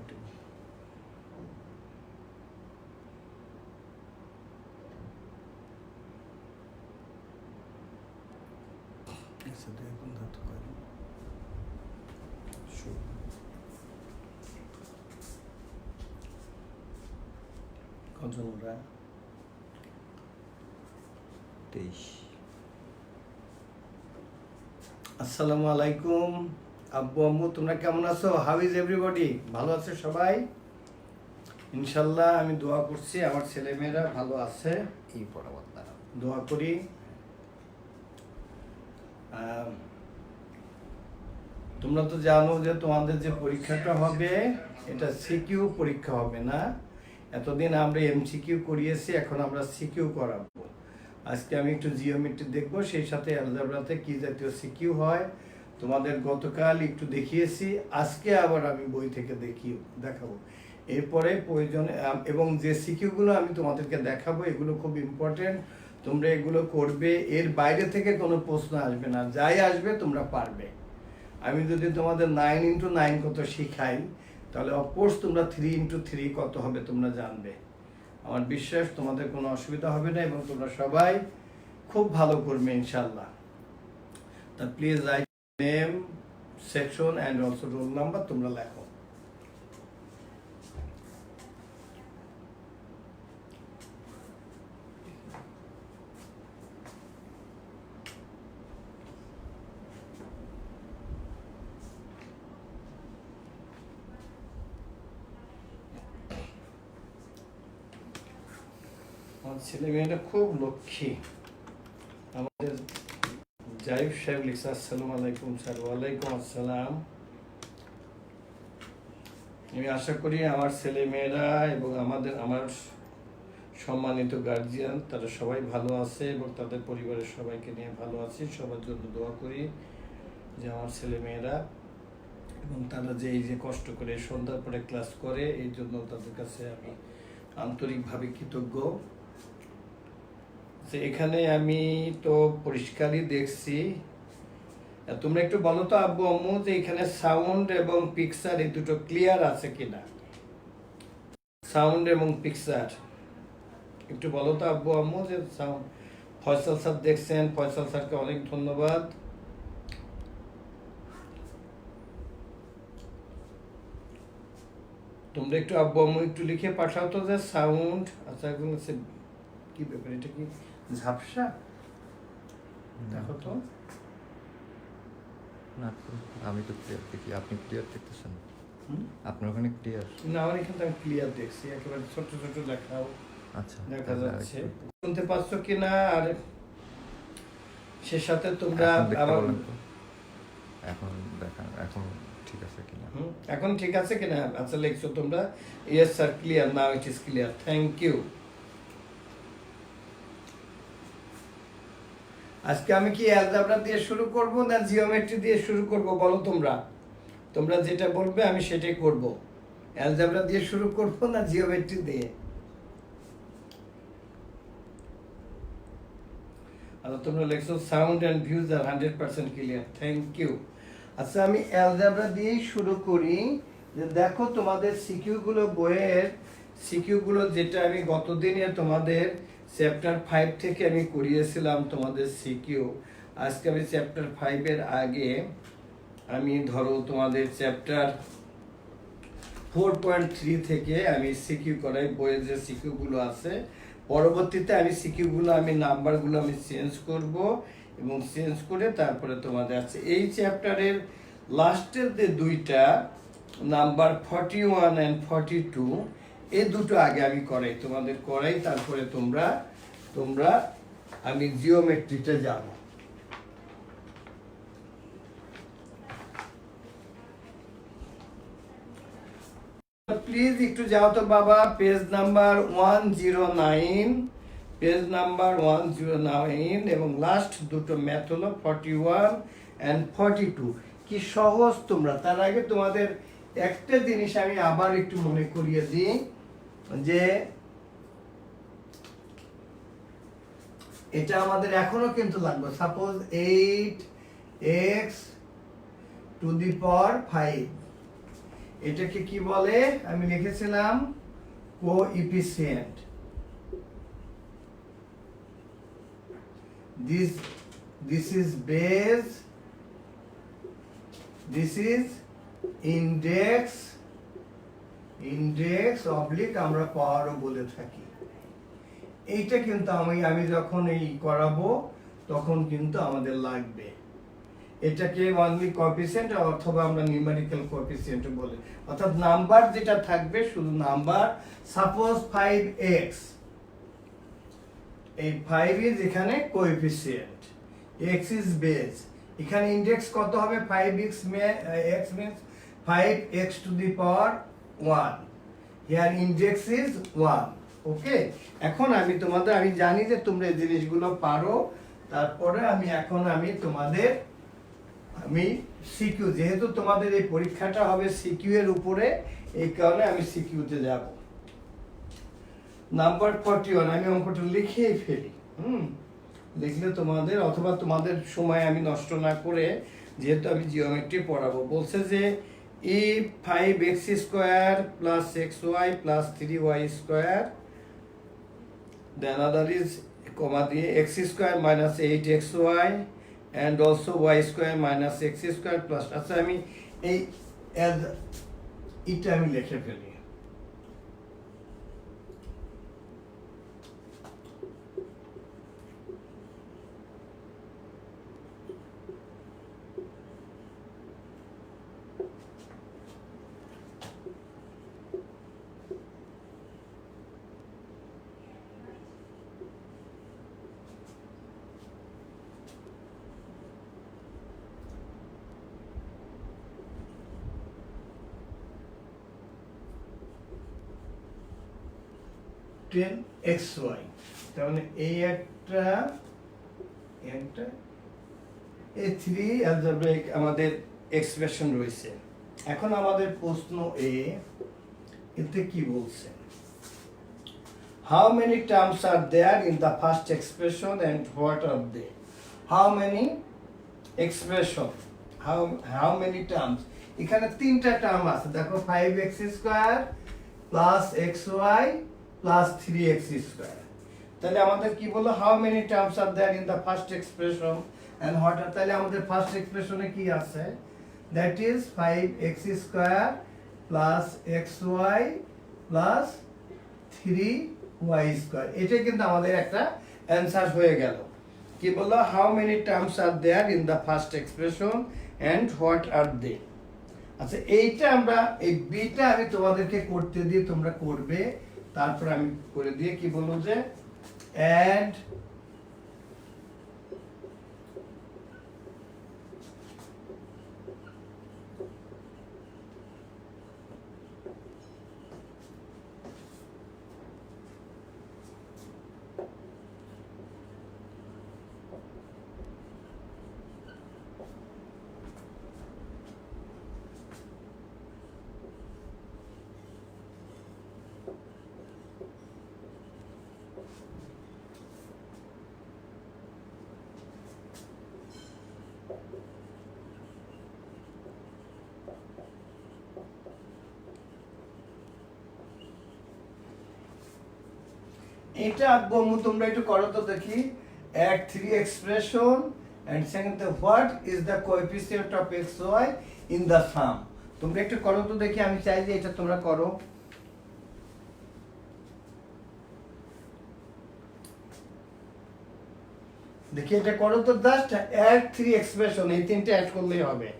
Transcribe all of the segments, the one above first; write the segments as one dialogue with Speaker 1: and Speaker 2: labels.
Speaker 1: একটু কজন ওরা
Speaker 2: 23।
Speaker 1: আসসালামু আলাইকুম আব্বু আম্মু, তোমরা কেমন আছো? How is everybody? ভালো আছে সবাই ইনশাল্লাহ? আমি দোয়া করছি আমার ছেলেমেয়েরা ভালো আছে,
Speaker 2: এই বরাবর দাঁড়াও।
Speaker 1: দোয়া করি। তোমরা তো জানো যে তোমাদের যে পরীক্ষাটা হবে এটা সিকিউ পরীক্ষা হবে না। এতদিন আমরা এমসিকিউ করিয়েছি, এখন আমরা সিকিউ করাবো। আজকে আমি একটু জিওমেট্রি দেখবো, সেই সাথে অ্যালজেব্রাতে কি জাতীয় সিকিউ হয় তোমাদের গতকাল একটু দেখিয়েছি, আজকে আবার আমি বই থেকে দেখাবো। এরপরে প্রয়োজনে এবং যে সিকিউগুলো আমি তোমাদেরকে দেখাবো এগুলো খুব ইম্পর্টেন্ট, তোমরা এগুলো করবে। এর বাইরে থেকে কোনো প্রশ্ন আসবে না, যাই আসবে তোমরা পারবে। আমি যদি তোমাদের 9x9 কত শিখাই, তাহলে অফকোর্স তোমরা 3x3 কত হবে তোমরা জানবে। আমার বিশ্বাস তোমাদের কোনো অসুবিধা হবে না এবং তোমরা সবাই খুব ভালো করবে ইনশাল্লাহ। তা please write name, section and also roll number তোমরা লেখো। আমার ছেলে মেয়েরা খুব লক্ষ্মী। আমাদের জাহিদ সাহেব লিখছে আসসালামু আলাইকুম স্যার। ওয়ালাইকুম আসসালাম। আমি আশা করি আমার ছেলে মেয়েরা এবং আমার সম্মানিত গার্জিয়ান তারা সবাই ভালো আছে এবং তাদের পরিবারের সবাইকে নিয়ে ভালো আছে। সবার জন্য দোয়া করি যে আমার ছেলে মেয়েরা এবং তারা যে এই যে কষ্ট করে সন্ধ্যার পরে ক্লাস করে, এই জন্য তাদের কাছে আমি আন্তরিকভাবে কৃতজ্ঞ। এখানে আমি তো পরিষ্কারই দেখছি। তোমরা একটু বলো তো আব্বু আম্মু যে এখানে সাউন্ড এবং পিকচার এই দুটো ক্লিয়ার আছে কিনা। সাউন্ড এবং পিকচার একটু বলো তো আব্বু আম্মু যে সাউন্ড। ফয়সাল স্যার দেখছেন, ফয়সাল স্যারকে অনেক ধন্যবাদ। তোমরা একটু আব্বু আম্মু একটু লিখে পাঠাও তো যে সাউন্ড। আচ্ছা এখন কি ব্যাপার, এটা কি ঝাপসা? দেখো তো।
Speaker 2: না, আমি তো ক্লিয়ার দেখি, আপনি ক্লিয়ার দেখতেছেন? আপনার ওখানে ক্লিয়ার?
Speaker 1: না, আমার এখানে আমি ক্লিয়ার দেখছি, একেবারে ছোট ছোট দেখাও।
Speaker 2: আচ্ছা,
Speaker 1: দেখা যাচ্ছে। শুনতে পাচ্ছ কিনা? আর সে সাথে তোমরা
Speaker 2: এখন দেখা, এখন ঠিক আছে কিনা?
Speaker 1: এখন ঠিক আছে কিনা? আচ্ছা লিখছো তোমরা yes sir, clear, now it is clear, thank you. আজকে আমি কি অ্যালজেব্রা দিয়ে শুরু করব না জিওমেট্রি দিয়ে শুরু করব বলো তোমরা। তোমরা যেটা বলবে আমি সেটাই করব। অ্যালজেব্রা দিয়ে শুরু করব না জিওমেট্রি দিয়ে? আচ্ছা তোমরা লিখছো সাউন্ড এন্ড ভিউজ আর 100% ক্লিয়ার, থ্যাংক ইউ। আচ্ছা আমি অ্যালজেব্রা দিয়েই শুরু করি। যে দেখো তোমাদের সিকিউগুলো, বইয়ের সিকিউগুলো যেটা আমি গতদিনে তোমাদের চ্যাপ্টার 5 থেকে আমি করিয়েছিলাম তোমাদের সিকিউ। আজকে আমি চ্যাপ্টার 5-এর আগে আমি ধরো তোমাদের চ্যাপ্টার 4.3 থেকে আমি সিকিউ করাই। বইয়ের যে সিকিউগুলো আছে পরবর্তীতে আমি সিকিউগুলো আমি নাম্বারগুলো আমি চেঞ্জ করব এবং চেঞ্জ করে তারপরে তোমাদের আছে এই চ্যাপ্টারের লাস্টের যে দুইটা নাম্বার 41 and 42 এই দুটো আগে আমি করাই, তোমাদের করাই, তারপরে তোমরা আমি জিওমেট্রিতে যাব। প্লিজ একটু যাও তো বাবা, পেজ নাম্বার 109, পেজ নাম্বার 109 এবং লাস্ট দুটো ম্যাথ হলো 41 and 42। কি সহজ তোমরা। তার আগে তোমাদের একটা জিনিস আমি আবার একটু মনে করিয়ে দিই যে এটা আমাদের এখনো কিন্তু লাগবে। সাপোজ 8x⁵ এটাকে কি বলে আমি লিখেছিলাম coefficient. this is base, this is index oblique আমরা পাওয়ারও বলে থাকি। এইটা কিন্তু আমি যখন এই করাবো তখন কিন্তু আমাদের লাগবে। এটাকে অনলি কোএফিসিয়েন্ট অথবা আমরা নিউমেরিক্যাল কোএফিসিয়েন্ট বলি, অর্থাৎ নাম্বার যেটা থাকবে শুধু নাম্বার। সাপোজ 5x, এই 5 ইজ এখানে কোএফিসিয়েন্ট, x ইজ বেস। এখানে ইনডেক্স কত হবে? 5x means 5x to the power 1, here index is 1। ওকে, এখন আমি জানি যে তোমরা এই জিনিসগুলো পারো। তারপরে আমি তোমাদের সিকিউ, যেহেতু তোমাদের এই পরীক্ষাটা হবে সিকিউ এর উপরে, এই কারণে আমি সিকিউতে যাব। নাম্বার 41 আমি অঙ্কটা লিখেই ফেলি। লিখলে তোমাদের, অথবা তোমাদের সময় আমি নষ্ট না করে, যেহেতু আমি জিওমেট্রি পড়াবো, বলছে যে if 5x square plus xy plus 3y square, then other is comma দিয়ে x square minus 8xy and also y square minus x square plus, আচ্ছা আমি এটা আমি লিখে ফেলি। টেন এক্স ওয়াই, তার মানে এই একটা এই থ্রি অ্যালজেব্রাইক আমাদের এক্সপ্রেশন রয়েছে। এখন আমাদের প্রশ্ন এতে কি বলছে? How many terms are there in the first expression and what are they? How many expression, how many terms? এখানে তিনটা টার্ম আছে, দেখো 5x square plus xy plus 3x square। তাহলে আমাদের কি বললো? How many terms are there in the first expression and what are, তাহলে আমাদের ফার্স্ট এক্সপ্রেশনে কি আছে? That is 5x square plus xy plus 3y square. এটা কিন্তু আমাদের একটা অ্যানসার হয়ে গেল। কি বললো? How many terms are there in the first expression and what are they. আচ্ছা, এইটা আমরা এই বিটা আমি তোমাদেরকে করতে দিয়ে তোমরা করবে। তারপর আমি করে দিয়ে কি বলবো যে অ্যাড এটা আব্বু তোমরা একটু করো তো দেখি। add 3 expression and second what is the coefficient of xy in the sum? তোমরা একটু করো তো দেখি, আমি চাই যে এটা তোমরা করো। দেখি এটা করো তো, জাস্ট add 3 expression, এই তিনটে অ্যাড করলেই হবে।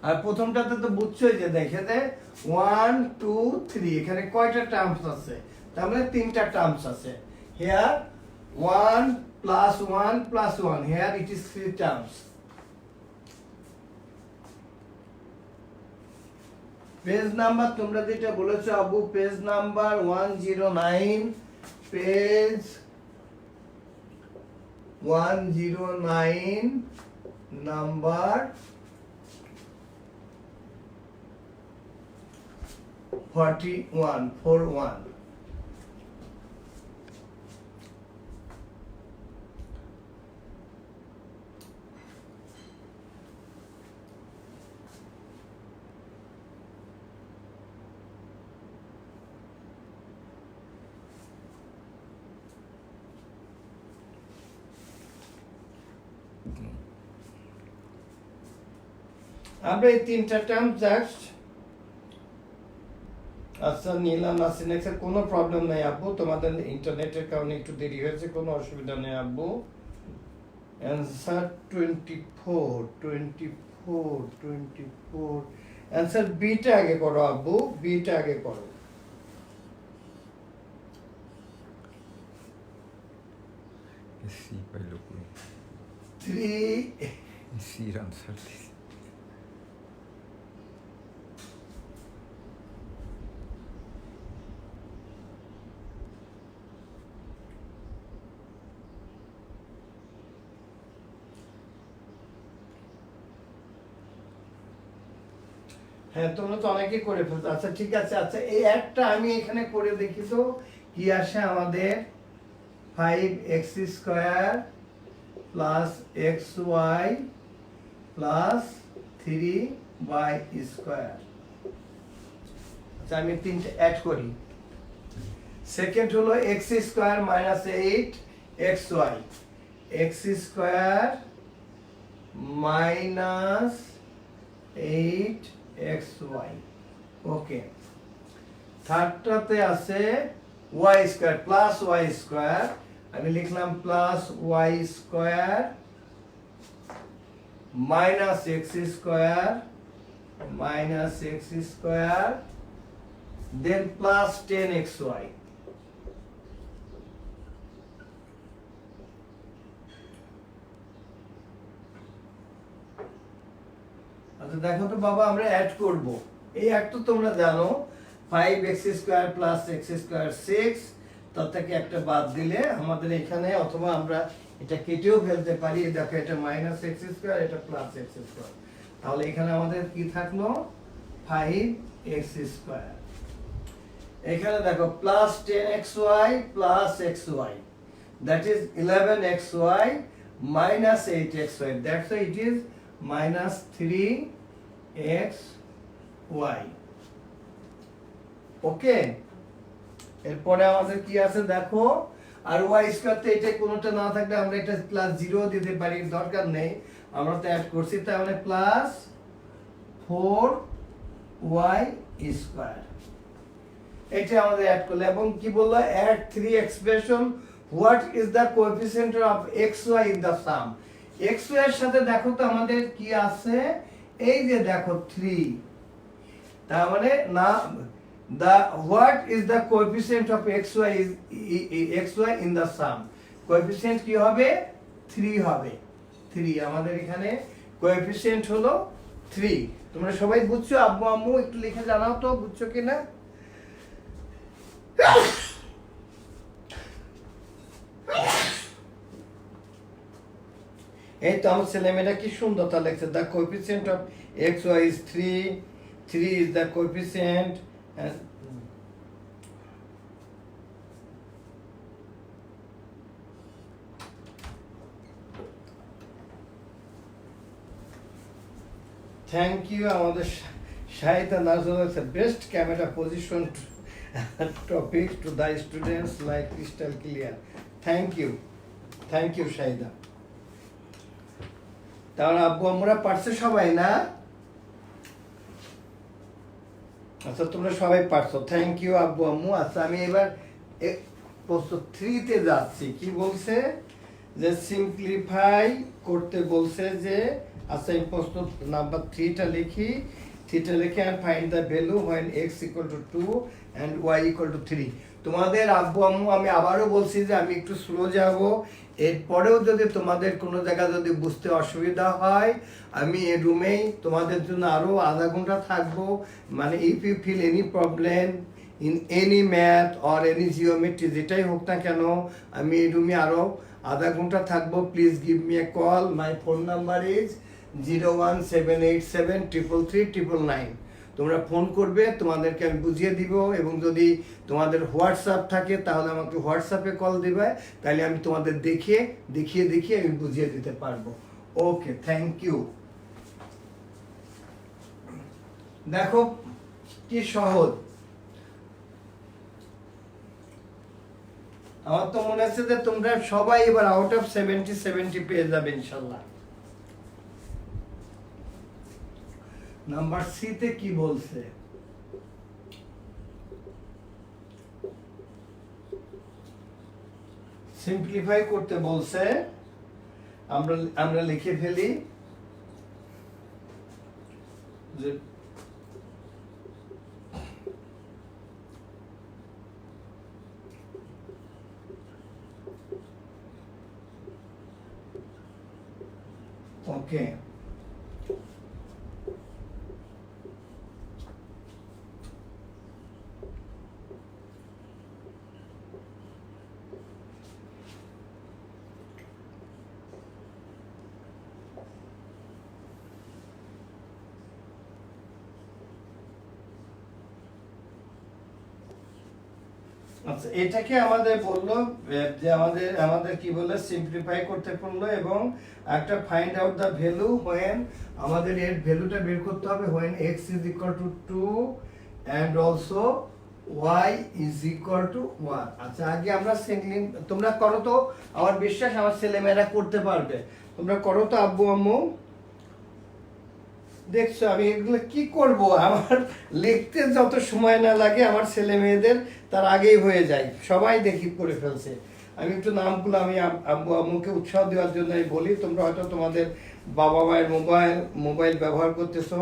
Speaker 1: আর প্রথমটাতে তো বুঝছোই যে দেখে দে 1 2 3 এখানে কয়টা টার্মস আছে? তার মানে তিনটা টার্মস আছে। Here 1 plus 1 plus 1, here it is 3 terms। Page number তোমরা যেটা বলেছো Abu, page number 109, page 109 number 41। আমরা এই তিনটা টার্ম জাস্ট আচ্ছা নিলাম নাসিনেক্সের কোনো প্রবলেম নাই আব্বু, তোমাদের ইন্টারনেটের কারণে একটু দেরি হয়েছে, কোনো অসুবিধা নেই আব্বু। অ্যান্সার 24 অ্যান্সার বিটা আগে করো আব্বু, বিটা আগে করো।
Speaker 2: সি পাইল কই?
Speaker 1: 3
Speaker 2: সির আনসার দিছি।
Speaker 1: হ্যাঁ তোমরা তো অনেকেই করে ফেলছো। আচ্ছা ঠিক আছে, আচ্ছা এই একটা আমি এখানে করে দেখি তো কি আসে আমাদের। 5x² plus xy plus 3y²। আচ্ছা আমি তিনটে অ্যাড করি। সেকেন্ড হলো x² minus 8xy, x² minus 8xy। ওকে, থার্ডটাতে আছে y² প্লাস y², আমি লিখলাম প্লাস y² মাইনাস x² দেন প্লাস 10xy। আচ্ছা দেখো তো বাবা, আমরা অ্যাড করব। এই এক তো তোমরা জানো 5x² প্লাস x² 6, তার থেকে একটা বাদ দিলে আমাদের এখানে, অথবা আমরা এটা কেটেও ফেলতে পারি। দেখো এটা মাইনাস x², এটা প্লাস x², তাহলে এখানে আমাদের কি থাকলো 5x²। এখানে দেখো plus 10xy plus xy, that is 11xy minus 8xy, that's why it is minus 3xy। ওকে, এরপরে আমাদের কি আছে দেখো, আর y² তে এটা কোনোটা না থাকলে আমরা এটা প্লাস 0 দিতে পারি, দরকার নেই, আমরা তো অ্যাড করছি, তাহলে প্লাস 4y²। এটা আমাদের অ্যাড করলে, এবং কি বললো, add 3 expression, what is the coefficient of xy in the sum. xy এর সাথে দেখো তো আমাদের কি আছে, এই যে দেখো 3, তার মানে না, the what is the coefficient of xy in the sum, coefficient কি হবে 3 হবে, 3 আমাদের এখানে coefficient হলো 3। তোমরা সবাই বুঝছো? আব্বু আম্মু একটু লিখে জানাও তো বুঝছো কিনা। এই তো আমার ছেলেমেয়েরা কি সুন্দর তা লিখছে, the coefficient of xy is 3 is the coefficient, and thank you আমাদের Shahida Nazar, best camera position topic to the students like crystal clear. Thank you Shahida. তাহলে আব্বু আমরা পারছে সবাই না? আচ্ছা তোমরা সবাই পারছো, থ্যাংক ইউ আব্বু আম্মু। আচ্ছা আমি এবার প্রশ্ন 3 তে যাচ্ছি। কি বলছে যে সিম্পলিফাই করতে বলছে যে, আচ্ছা এই প্রশ্ন নাম্বার 3টা লিখি, 3টা লিখে and find the value when x equal to 2 and y equal to 3। তোমাদের আব্বু আম্মু আমি আবারও বলছি যে আমি একটু স্লো যাব, এরপরেও যদি তোমাদের কোনো জায়গা যদি বুঝতে অসুবিধা হয়, আমি এই রুমেই তোমাদের জন্য আরও আধা ঘন্টা থাকবো। মানে if you feel any problem in any math or any geometry, যেটাই হোক না কেন, আমি এই রুমে আরও আধা ঘন্টা থাকবো। Please give me a call, my phone number is 01787333999। তোমরা ফোন করবে, তোমাদেরকে আমি বুঝিয়ে দিব, এবং যদি তোমাদের হোয়াটসঅ্যাপ থাকে তাহলে আমাকে হোয়াটসঅ্যাপে কল দিবে, তাহলে আমি তোমাদের দেখিয়ে আমি বুঝিয়ে দিতে পারবো। ওকে, থ্যাংক ইউ। দেখো কি সহজ, আমার তো মনে আছে যে তোমরা সবাই এবার আউট অফ 70 পেয়ে যাবে ইনশাল্লাহ। নাম্বার সি তে কি বলছে? সিম্পলিফাই করতে বলছে, আমরা লিখে ফেলি যে ওকে, আচ্ছা এটাকে আমাদের বললো যে আমাদের কি বলে সিম্পলিফাই করতে বললো এবং একটা find out the value when, আমাদের এর ভ্যালুটা বের করতে হবে when x is equal to 2 and also y is equal to 1। আচ্ছা আগে আমরা সিঙ্গলিং, তোমরা করো তো, আমার বিশ্বাস আমার ছেলেমেয়েরা করতে পারবে, তোমরা করো তো আব্বু আম্মু। দেখছো আমি এগুলো কি করব, আমার লিখতে যত সময় না লাগে আমার ছেলে মেয়েদের তার আগেই হয়ে যায়, সবাই দেখি করে ফেলছে। আমি একটু নামগুলো আমি আব্বু আম্মুকে উৎসাহ দেওয়ার জন্য বলি, তোমরা হয়তো তোমাদের বাবা মায়ের মোবাইল ব্যবহার করতেছো।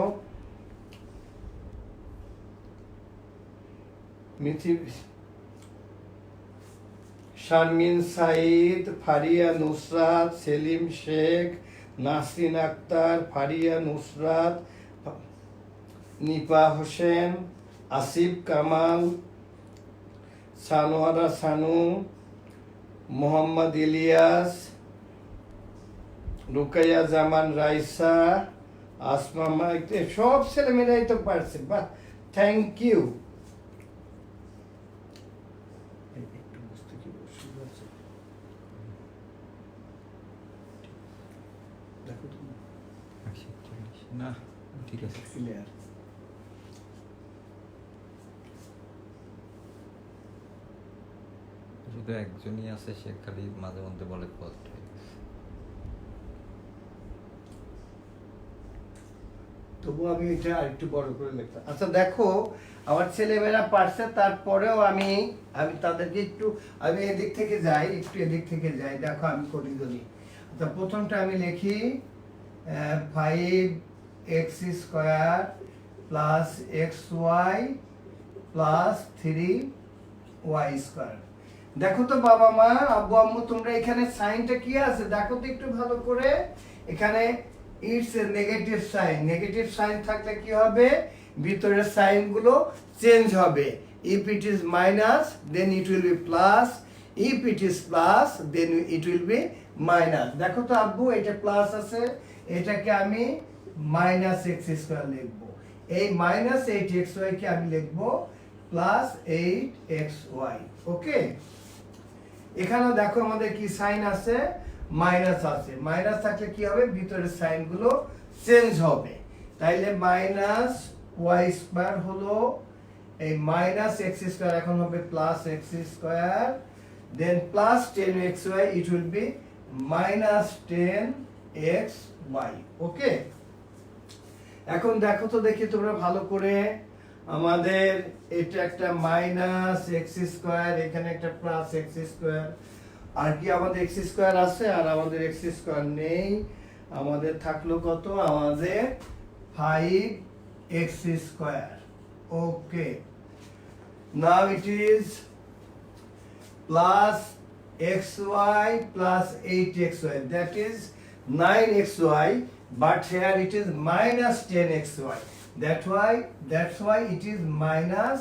Speaker 1: শারমিন সাইদ, ফারিয়া নুসরাত, সেলিম শেখ, নাসরিন আক্তার, ফারিয়া নুসরাত, নিপা হোসেন, আসিফ কামাল, সানোয়ারা সানু, মোহাম্মদ ইলিয়াস, রুকাইয়া জামান রাইসা, আসমা মাইক, সব ছেলেমেয়েরাই তো পারছে, বাহ থ্যাংক ইউ।
Speaker 2: না ঠিক আছে,
Speaker 1: ক্লিয়ার।
Speaker 2: শুধু একজনই আছে, সে খালি মাঝে মধ্যে বলে ফার্স্ট হয়ে গেছে।
Speaker 1: তবু আমি এটা আরেকটু বড় করে লিখতাম। আচ্ছা দেখো আমার ছেলেমেয়েরা পারছে, তারপরেও আমি তাদেরকে একটু, আমি এদিক থেকে যাই, একটু এদিক থেকে যাই, দেখো আমি করি যদি। আচ্ছা প্রথমটা আমি লিখি 5x square plus xy plus 3y square. দেখো তো বাবা মা আব্বু আম্মু তোমরা এখানে সাইনটা কি আছে দেখো তো একটু ভালো করে। এখানে it's a negative sign, negative sign থাকলে কি হবে, ভিতরের সাইনগুলো চেঞ্জ হবে। If it is minus then it will be plus, if it is plus then it will be minus. দেখো তো আব্বু এটা প্লাস আছে, এটাকে আমি মাইনাস এক্স স্কোয়ার লিখবো, এই মাইনাস 8xy কে আমি লিখবো প্লাস 8xy। ওকে, এখানেও দেখো আমাদের কি সাইন আছে, মাইনাস আছে, মাইনাস থাকলে কি হবে, ভিতরের সাইনগুলো চেঞ্জ হবে। তাইলে মাইনাস ওয়াই স্কয়ার হলো, এই মাইনাস এক্স স্কয়ার এখন হবে plus x square, then plus 10xy, it will be minus 10xy। Okay, এখন দেখো তো দেখি তোমরা ভালো করে, আমাদের এটা একটা মাইনাস এক্স স্কয়ার, এখানে একটা প্লাস এক্স স্কয়ার, আর কি আমাদের এক্স স্কয়ার আছে, আর আমাদের এক্স স্কয়ার নেই, আমাদের থাকলো কত, আমাদের 5x square. Okay, now it is plus xy plus 8xy, that is 9xy, but here it is minus 10xy, that's why it is minus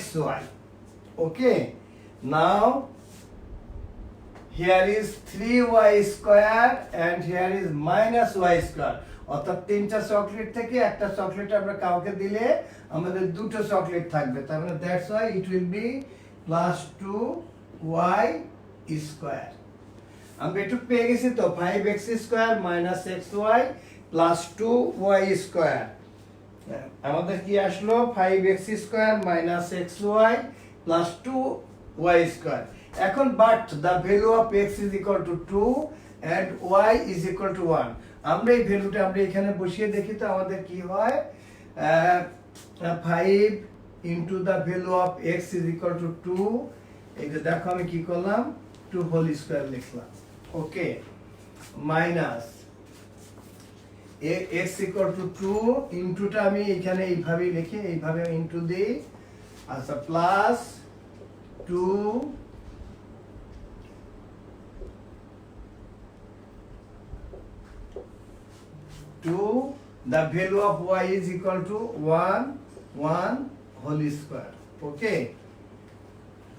Speaker 1: xy. Okay, now here is 3y square and here is minus y square, অর্থাৎ তিনটা chocolate থেকে একটা chocolate আমরা কাউকে দিলে আমাদের দুটো chocolate থাকবে, তার মানে that's why it will be plus 2y square. আমরা একটু পেয়ে গেছি তো, 5x square minus xy plus 2y square, আমাদের কি আসলো 5x square minus xy plus 2y square। এখন but the value of x is equal to 2 and y is equal to 1, আমরা এই ভ্যালুটা আমরা এখানে বসিয়ে দেখি তো আমাদের কি হয়। 5 into the value of x is equal to 2। এই যে দেখো আমি কি করলাম, 2 হোল স্কয়ার লিখলাম। ওকে, মাইনাস এক্স ইকুয়াল টু 2, ইন্টুটা আমি এখানে এইভাবে লিখি, এইভাবে ইন্টু দিই। আচ্ছা, plus 2 the value of y is equal to 1 whole square. Okay,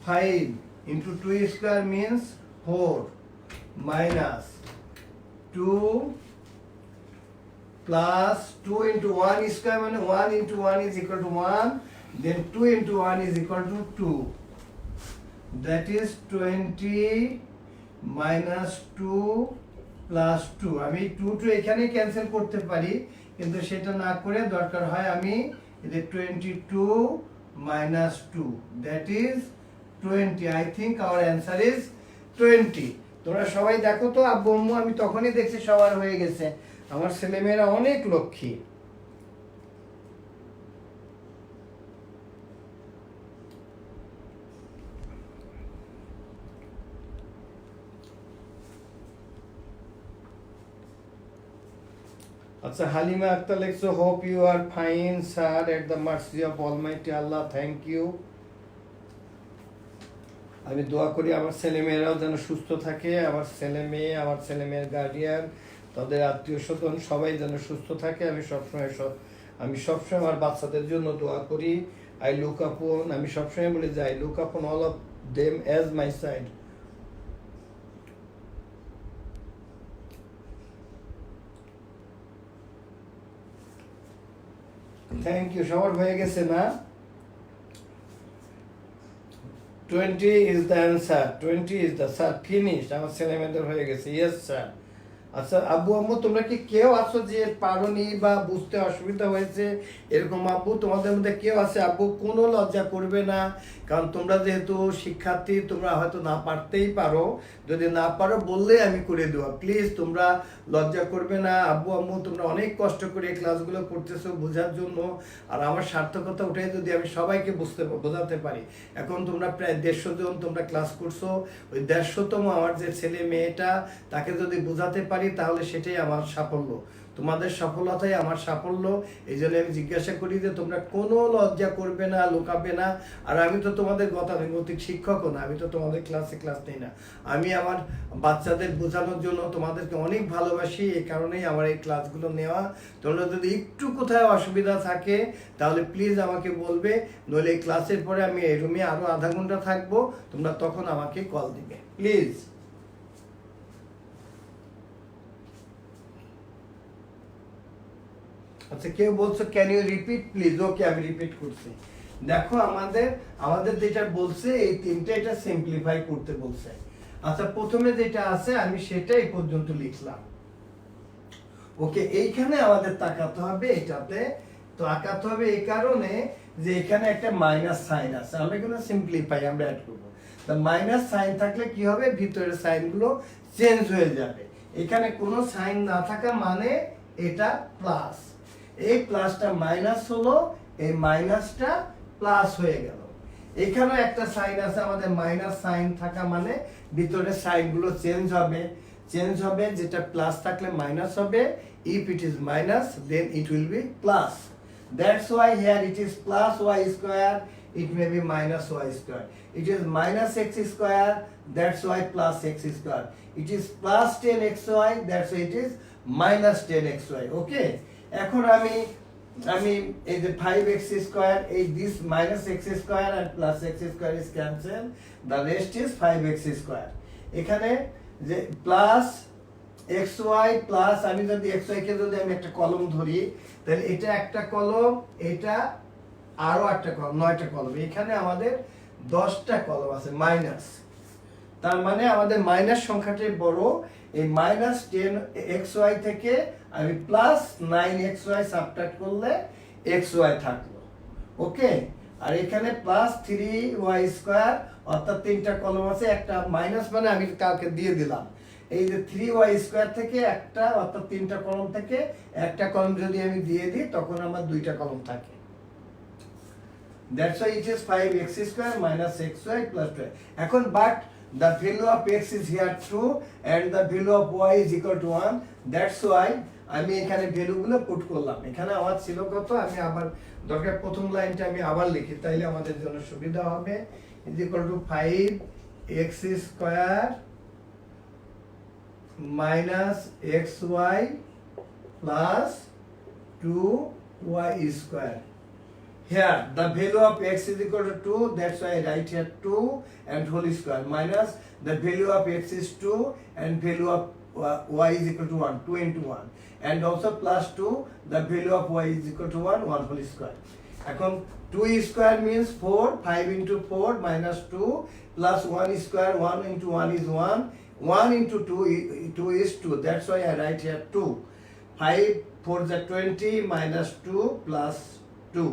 Speaker 1: 5 into 2 square means 4 minus 2 plus 2 into 1 square means 1 into 1 is equal to 1, then 2 into 1 is equal to 2, that is 20 minus 2 plus 2। আমি 2 এখানে cancel করতে পারি, কিন্তু সেটা না করে দরকার হয় আমি এই যে 22 minus 2, that is 20। I think our answer is 20। তোমরা সবাই দেখো তো, আব্বু আম্মু আমি তখনই দেখছি সবার হয়ে গেছে। আমার ছেলেমেয়েরা অনেক লক্ষ্মী। আচ্ছা, হালিমা আক্তার লিখছো, hope you are fine sir at the mercy of almighty Allah, thank you. আমি দোয়া করি আমার ছেলেমেয়েরাও যেন সুস্থ থাকে, আমার ছেলে মেয়ে, আমার ছেলে মেয়ের গার্ডিয়ান, তাদের আত্মীয় স্বজন সবাই যেন সুস্থ থাকে। আমি সবসময় আমার বাচ্চাদের জন্য দোয়া করি। আই লুক আপন, আমি সবসময় বলি যে I look upon all of them as my side. Thank you, সবার হয়ে গেছে না? 20 is the answer, 20 is the sir finished. আমার ছেলে মেয়েদের হয়ে গেছে, ইয়েস স্যার। আচ্ছা আব্বু আম্মু তোমরা কি কেউ আছো যে পারোনি বা বুঝতে অসুবিধা হয়েছে এরকম? আব্বু তোমাদের মধ্যে কেউ আছে? আব্বু কোনো লজ্জা করবে না, কারণ তোমরা যেহেতু শিক্ষার্থী, তোমরা হয়তো না পারতেই পারো। যদি না পারো বললে আমি করে দেবো, প্লিজ তোমরা লজ্জা করবে না। আব্বু আম্মু তোমরা অনেক কষ্ট করে এই ক্লাসগুলো করতেছো বোঝার জন্য, আর আমার সার্থকতা ওটাই যদি আমি সবাইকে বোঝাতে পারি। এখন তোমরা প্রায় 150 জন তোমরা ক্লাস করছো, ওই 150তম আমার যে ছেলে মেয়েটা তাকে যদি বোঝাতে পারি তাহলে সেটাই আমার সাফল্য। তোমাদের সফলতাই আমার সাফল্য। এই জন্য আমি জিজ্ঞাসা করি যে তোমরা কোনো লজ্জা করবে না, লুকাবে না। আর আমি তো তোমাদের গতানুগতিক শিক্ষকও না, আমি তো তোমাদের ক্লাস নেই না। আমি আমার বাচ্চাদের বোঝানোর জন্য তোমাদেরকে অনেক ভালোবাসি, এই কারণেই আমার এই ক্লাসগুলো নেওয়া। তোমরা যদি একটু কোথাও অসুবিধা থাকে তাহলে প্লিজ আমাকে বলবে, নইলে এই ক্লাসের পরে আমি এই রুমে আরও আধা ঘন্টা থাকবো, তোমরা তখন আমাকে কল দিবে প্লিজ। আচ্ছা, কেউ বলছো ক্যান ইউ রিপিট প্লিজ? ওকে, আমি রিপিট করছি। দেখো আমাদের যেটা বলছে এই তিনটা, এটা সিম্পলিফাই করতে বলছে। আচ্ছা, প্রথমে যেটা আছে আমি সেটা এই পর্যন্ত লিখলাম। ওকে, এইখানে আমাদের তাকাতে হবে, এটাতে তাকাতে হবে এই কারণে যে এখানে একটা মাইনাস সাইন আছে। আমরা এখানে সিম্পলিফাই আমরা অ্যাড করবো। তা মাইনাস সাইন থাকলে কি হবে, ভিতরের সাইনগুলো চেঞ্জ হয়ে যাবে। এখানে কোনো সাইন না থাকা মানে এটা প্লাস, এই প্লাসটা মাইনাস হলো, এই মাইনাসটা প্লাস হয়ে গেল। এখানে একটা সাইন আছে, আমাদের মাইনাস সাইন থাকা মানে ভিতরে সাইনগুলো চেঞ্জ হবে, যেটা প্লাস থাকলে মাইনাস হবে। If it is minus then it will be plus. That's why here it is plus y square, it may be minus y square. It is minus x square, that's why plus x square. It is plus 10xy, that's why it is minus 10xy. Okay, এখন আমি এই যে 5x square, এই this minus x square and plus x square is cancelled, the rest is 5x square. এখানে যে plus xy plus, আমি যদি xy কে যদি আমি একটা কলম ধরি তাহলে এটা একটা কলম, এটা আরো একটা কলম, 9টা কলম। এখানে আমাদের 10টা কলম আছে মাইনাস, তার মানে আমাদের মাইনাস সংখ্যাটাই বড়। এই মাইনাস 10xy থেকে আমি প্লাস 9xy সাবট্রাক্ট করলে xy থাকলো। ওকে, আর এখানে প্লাস 3y স্কোয়ার, অর্থাৎ 3টা কলম আছে, একটা মাইনাস মানে আমি কাউকে দিয়ে দিলাম। এই যে 3y² থেকে একটা অর্থাৎ 3টা কলম থেকে একটা কলম যদি আমি দিয়ে দিই তখন আমার 2টা কলম থাকে। That's why it is 5x² minus xy plus 2. এখন but the value of x is here 2 and the value of y is equal to 1. That's why আমি এখানে ভ্যালুগুলো পুট করলাম। এখানে আমার ছিল কত, আমি আবার দরকার প্রথম লাইনটা আমি আবার লিখি, তাইলে আমাদের জন্য সুবিধা হবে। is equal to 5x² minus xy plus 2y². Here the value of x is equal to 2, that's why I write here 2 and whole square minus the value of x is 2 and value of y is equal to 1, 2 into 1, and also plus 2, the value of y is equal to 1, 1 whole square. এখন 2 square means 4, 5 into 4 minus 2 plus 1 square, 1 into 1 is 1, 1 into 2 is 2, that's why I write here 2. 5 4 is 20 minus 2 plus 2.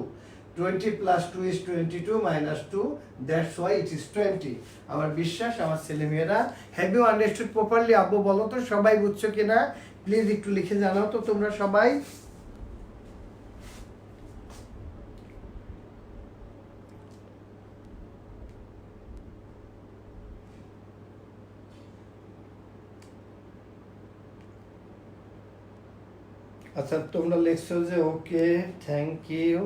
Speaker 1: 20 plus 2 is 22 minus 2, that's why it is 20. আমার বিশ্বাস আমার ছেলেমেয়েরা have you understood properly? আব্বু বলো তো সবাই বুঝছো কিনা, প্লিজ একটু লিখে জানাও তো তোমরা সবাই। আচ্ছা তোমরা লিখছো যে ওকে, থ্যাংক ইউ।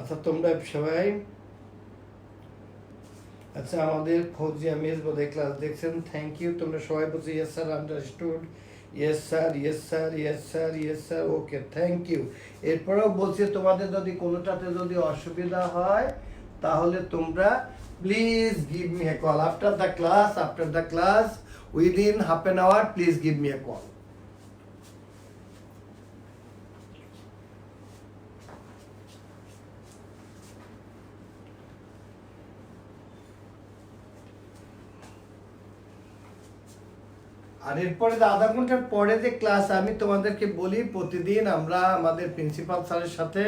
Speaker 1: আচ্ছা তোমরা সবাই, আচ্ছা আমাদের ফৌজিয়া মিস বোধহয় ক্লাস দেখছেন, থ্যাংক ইউ। তোমরা সবাই বলছো yes sir, understood, yes sir, yes sir, yes sir, yes sir, okay thank you. এরপরেও বলছি তোমাদের যদি কোনোটাতে যদি অসুবিধা হয় তাহলে তোমরা please give me a call after the class within half an hour, please give me a call. আর এরপরে আধা ঘন্টার পরে যে ক্লাস আমি তোমাদেরকে বলি, প্রতিদিন আমরা আমাদের প্রিন্সিপাল স্যারের সাথে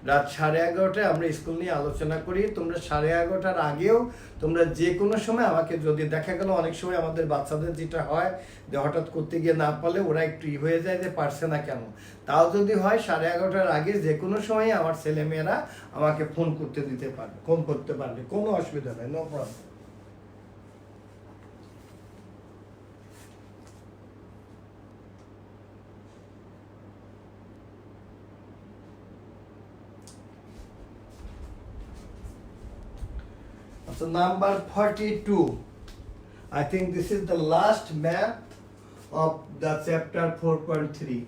Speaker 1: রাত 11:30টায় আমরা স্কুল নিয়ে আলোচনা করি। তোমরা 11:30টার আগেও তোমরা যে কোনো সময় আমাকে, যদি দেখা গেল অনেক সময় আমাদের বাচ্চাদের যেটা হয় যে হঠাৎ করতে গিয়ে না পারলে ওরা একটু হয়ে যায় যে পারছে না কেন, তাও যদি হয় 11:30টার আগে যে কোনো সময় আমার ছেলেমেয়েরা আমাকে ফোন করতে পারবে, কোনো অসুবিধা নেই, no problem. So number 42, I think this is the last math of the chapter 4.3.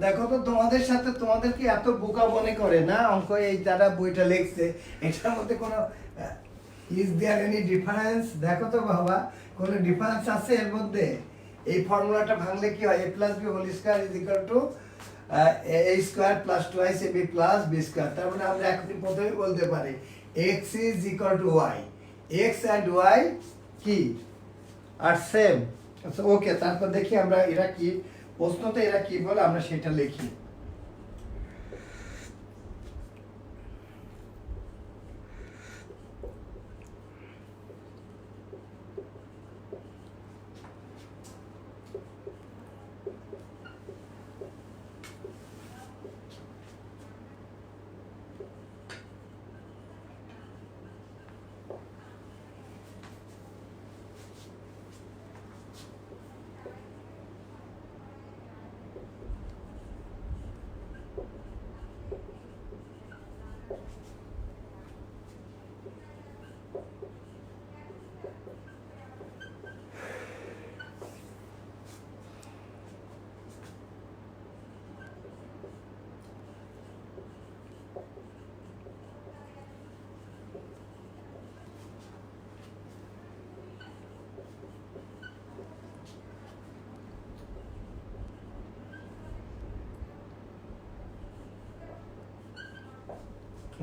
Speaker 1: দেখো তো তোমাদের সাথে, তোমাদের কি এত বোকা মনে করে না অঙ্ক, এই যারা বইটা লিখছে এটার মধ্যে কোনো ইজ দেয়ার এনি ডিফারেন্স? দেখো তো বাবা, কোনো ডিফারেন্স আছে এর মধ্যে? এই ফর্মুলাটা ভাঙলে কি হয়, a plus b whole square is equal to a square plus 2ac plus b square। তার মানে আমরা এখনই প্রথমে বলতে পারি x is equal to y, x and y কি আর সেম। আচ্ছা ওকে, তারপর দেখি আমরা এরা কি প্রশ্নতে এরা কি বলে আমরা সেটা লিখি।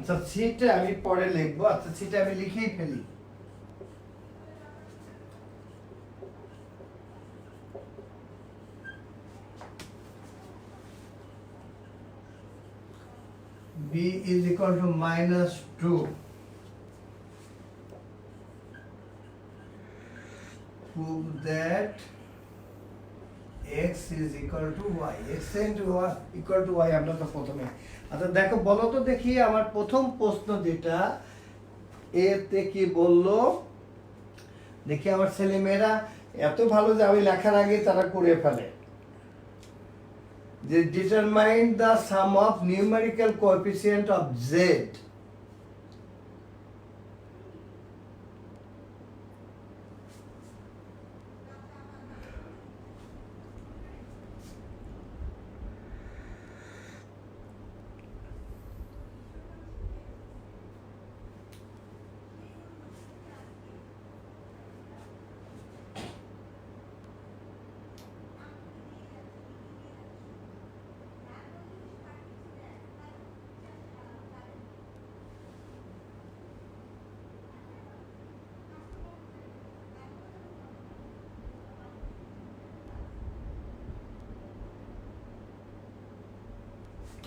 Speaker 1: আচ্ছা সিটা আমি পরে লিখবো, আচ্ছা সিটা আমি লিখেই ফেলি। b is equal to -2. Prove that x is equal to y. x into y equal to y আমরা তো প্রথমে, আচ্ছা দেখো বলো তো দেখি আমার প্রথম প্রশ্ন যেটা এতে কি বললো দেখি। আমার ছেলে মেয়েরা এত ভালো যে আমি লেখার আগে তারা করে ফেলে যে determine the some of numerical coefficient of z.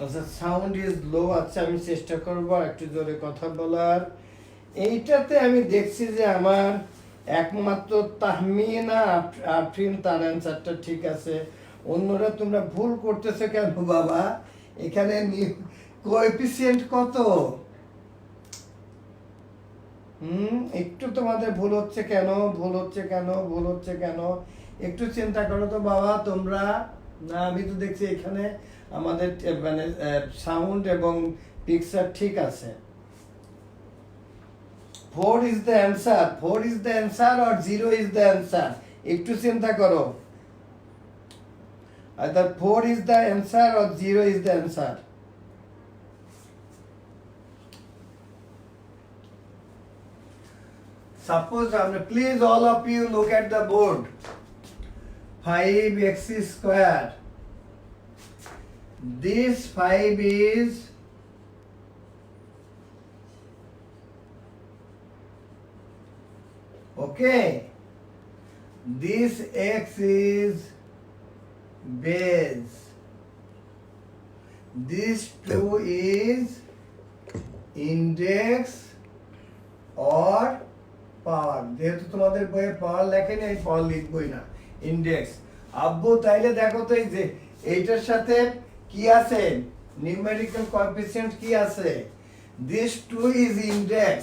Speaker 1: আচ্ছা সাউন্ড ইজ লো, আচ্ছা আমি চেষ্টা করব একটু জোরে কথা বলার। এইটাতে আমি দেখছি যে আমার একমাত্র তাহমিনা আফরিন তার অ্যান্সারটা ঠিক আছে, অন্যরা তোমরা ভুল করতেছো কেন বাবা? এখানে কোএফিসিয়েন্ট কত? একটু তোমাদের ভুল হচ্ছে কেন, ভুল হচ্ছে কেন, ভুল হচ্ছে কেন? একটু চিন্তা করো তো বাবা তোমরা। না আমি তো দেখছি এখানে আমাদের মানে সাউন্ড এবং পিকচার ঠিক আছে। 4 is the answer, 4 is the answer or 0 is the answer? একটু চিন্তা করো, either 4 is the answer or 0 is the answer. Suppose please all of you look at the board. 5x square. This 5 is okay. This x is base. This 2 is index or পাওয়ার। যেহেতু তোমাদের বইয়ে পাওয়ার লেখেনি আমি পাওয়ার লিখবই না, index. আব্বু তাইলে দেখো তো এই যে এইটার সাথে কি আছে, নিউমেরিক্যাল কোএফিসিয়েন্ট কি আছে? this 2 is index,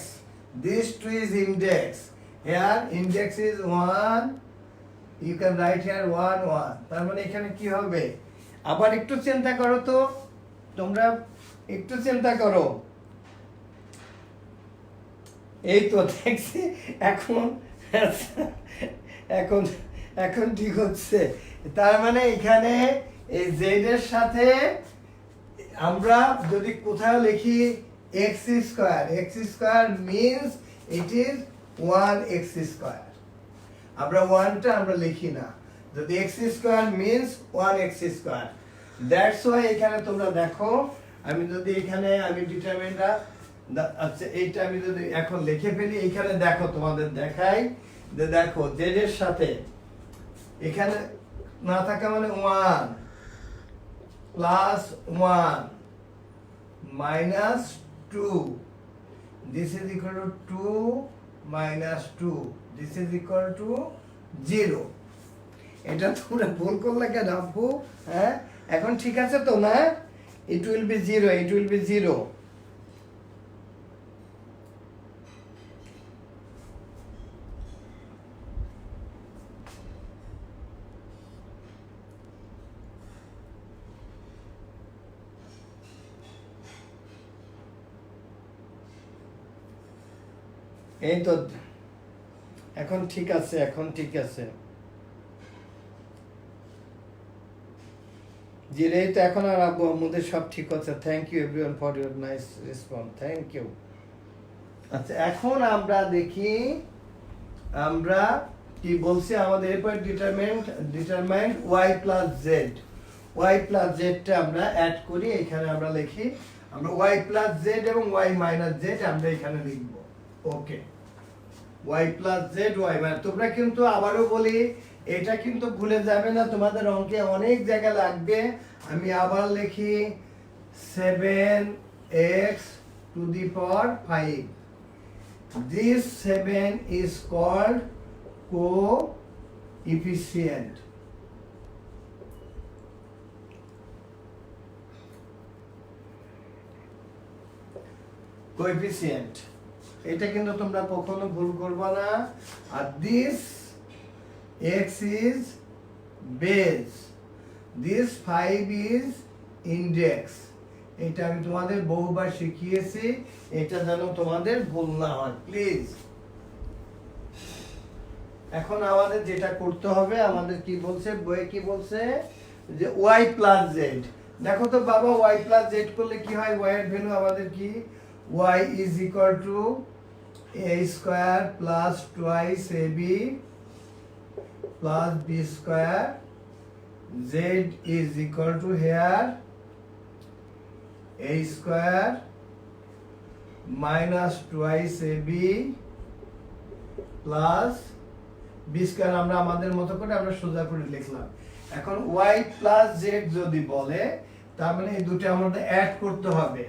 Speaker 1: this 2 is index. Here index is 1, you can write here 1 1, তার মানে এখানে কি হবে? আবার একটু চিন্তা করো তো তোমরা, একটু চিন্তা করো। এই তো দেখছি এখন এখন এখন ঠিক হচ্ছে। তার মানে এখানে এই জেড এর সাথে আমরা যদি কোথাও লিখি x square, x square means it is 1x square. আমরা 1টা আমরা লিখি না, যদি x square means 1x square. That's why এখানে তোমরা দেখো আমি যদি এখানে আমি ডিটারমিনটা, আচ্ছা এইটা আমি যদি এখন লিখে ফেলি, এখানে দেখো তোমাদের দেখাই যে দেখো জেড এর সাথে এখানে না থাকা মানে 1 plus 1 minus 2, this is equal to 2 minus 2, this is equal two 0। এটা তোমরা ভুল করলে কেন আপু? হ্যাঁ এখন ঠিক আছে তো না? ইট will B 0, it will B 0। এই তো এখন ঠিক আছে, এখন ঠিক আছে। জি রে তো এখন আর আব্বু আম্মুদের সব ঠিক আছে। Thank you everyone for your nice response, thank you. আচ্ছা এখন আমরা দেখি আমরা কি বলছি আমাদের এরপর determined y plus z. y plus জেডটা আমরা অ্যাড করি, এখানে আমরা লিখি আমরা y প্লাস জেড এবং y মাইনাস জেড আমরা এখানে লিখব। Okay, y plus z y minus, তোমরা কিন্তু আবারও বলি এটা কিন্তু ভুলে যাবে না, তোমাদের অঙ্কে অনেক জায়গা লাগবে। আমি আবার লিখি 7x to the power 5. This 7 is called coefficient. Coefficient, এটা কিন্তু তোমরা কখনো ভুল করবে না। আর this x is base, this 5 is index। এটা আমি তোমাদের বহুবার শিখিয়েছি, এটা যেন তোমাদের ভুল না হয় প্লিজ। এখন আমাদের যেটা করতে হবে, আমাদের কি বলছে বইয়ে, কি বলছে যে y প্লাস জেড। দেখো তো বাবা, y প্লাস জেড করলে কি হয়, y এর ভ্যালু আমাদের কি, y is equal to a square plus twice ab plus b square, z is equal to here a square minus twice ab plus b square, আমরা আমাদের মতো করে আমরা সোজা করে লিখলাম। এখন y plus z যদি বলে, তার মানে এই দুটো আমাদের অ্যাড করতে হবে।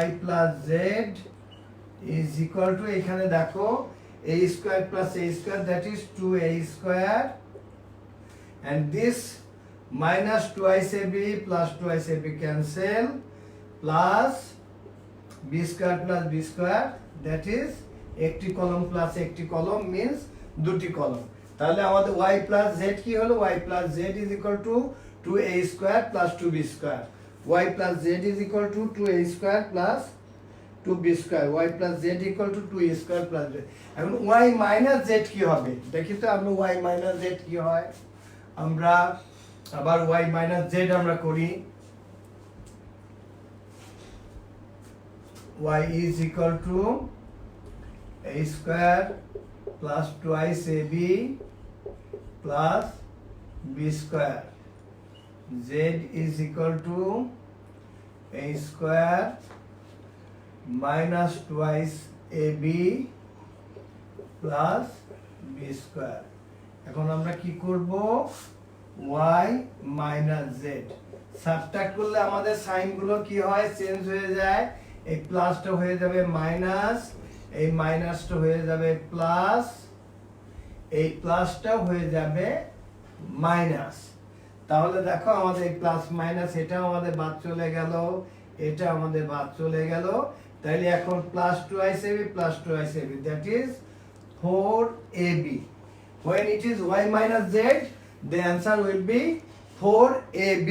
Speaker 1: y plus z is equal to, এখানে দেখো a square plus a square, that is 2a square, and this minus twice ab plus twice ab cancel, plus b square plus b square, that is একটি কলম plus একটি কলম means দুটি কলম। তাহলে আমাদের y plus z কি হলো, y plus z is equal to 2a square plus 2b square, y plus z is equal to 2a square plus 2b square, y plus z equal to 2a square plus z। এখন y minus z কি হবে, দেখি তো আমরা y minus z কি হয়। আমরা আবার y minus z আমরা করি। y is equal to a square plus twice ab plus b square, z is equal to a square minus twice ab plus b square। এখন আমরা কি করব, y minus z সাবট্রাক্ট করলে আমাদের sign গুলো কি হয়, চেঞ্জ হয়ে যায়। এই প্লাসটা হয়ে যাবে মাইনাস, এই মাইনাসটা হয়ে যাবে প্লাস, এই প্লাসটা হয়ে যাবে মাইনাস। তাহলে দেখো আমাদের এই প্লাস মাইনাস এটা আমাদের বাদ চলে গেল, এটা আমাদের বাদ চলে গেল। তাহলে এখন plus twice ab plus twice ab, that is 4ab. When it is y minus z, the answer will be 4ab.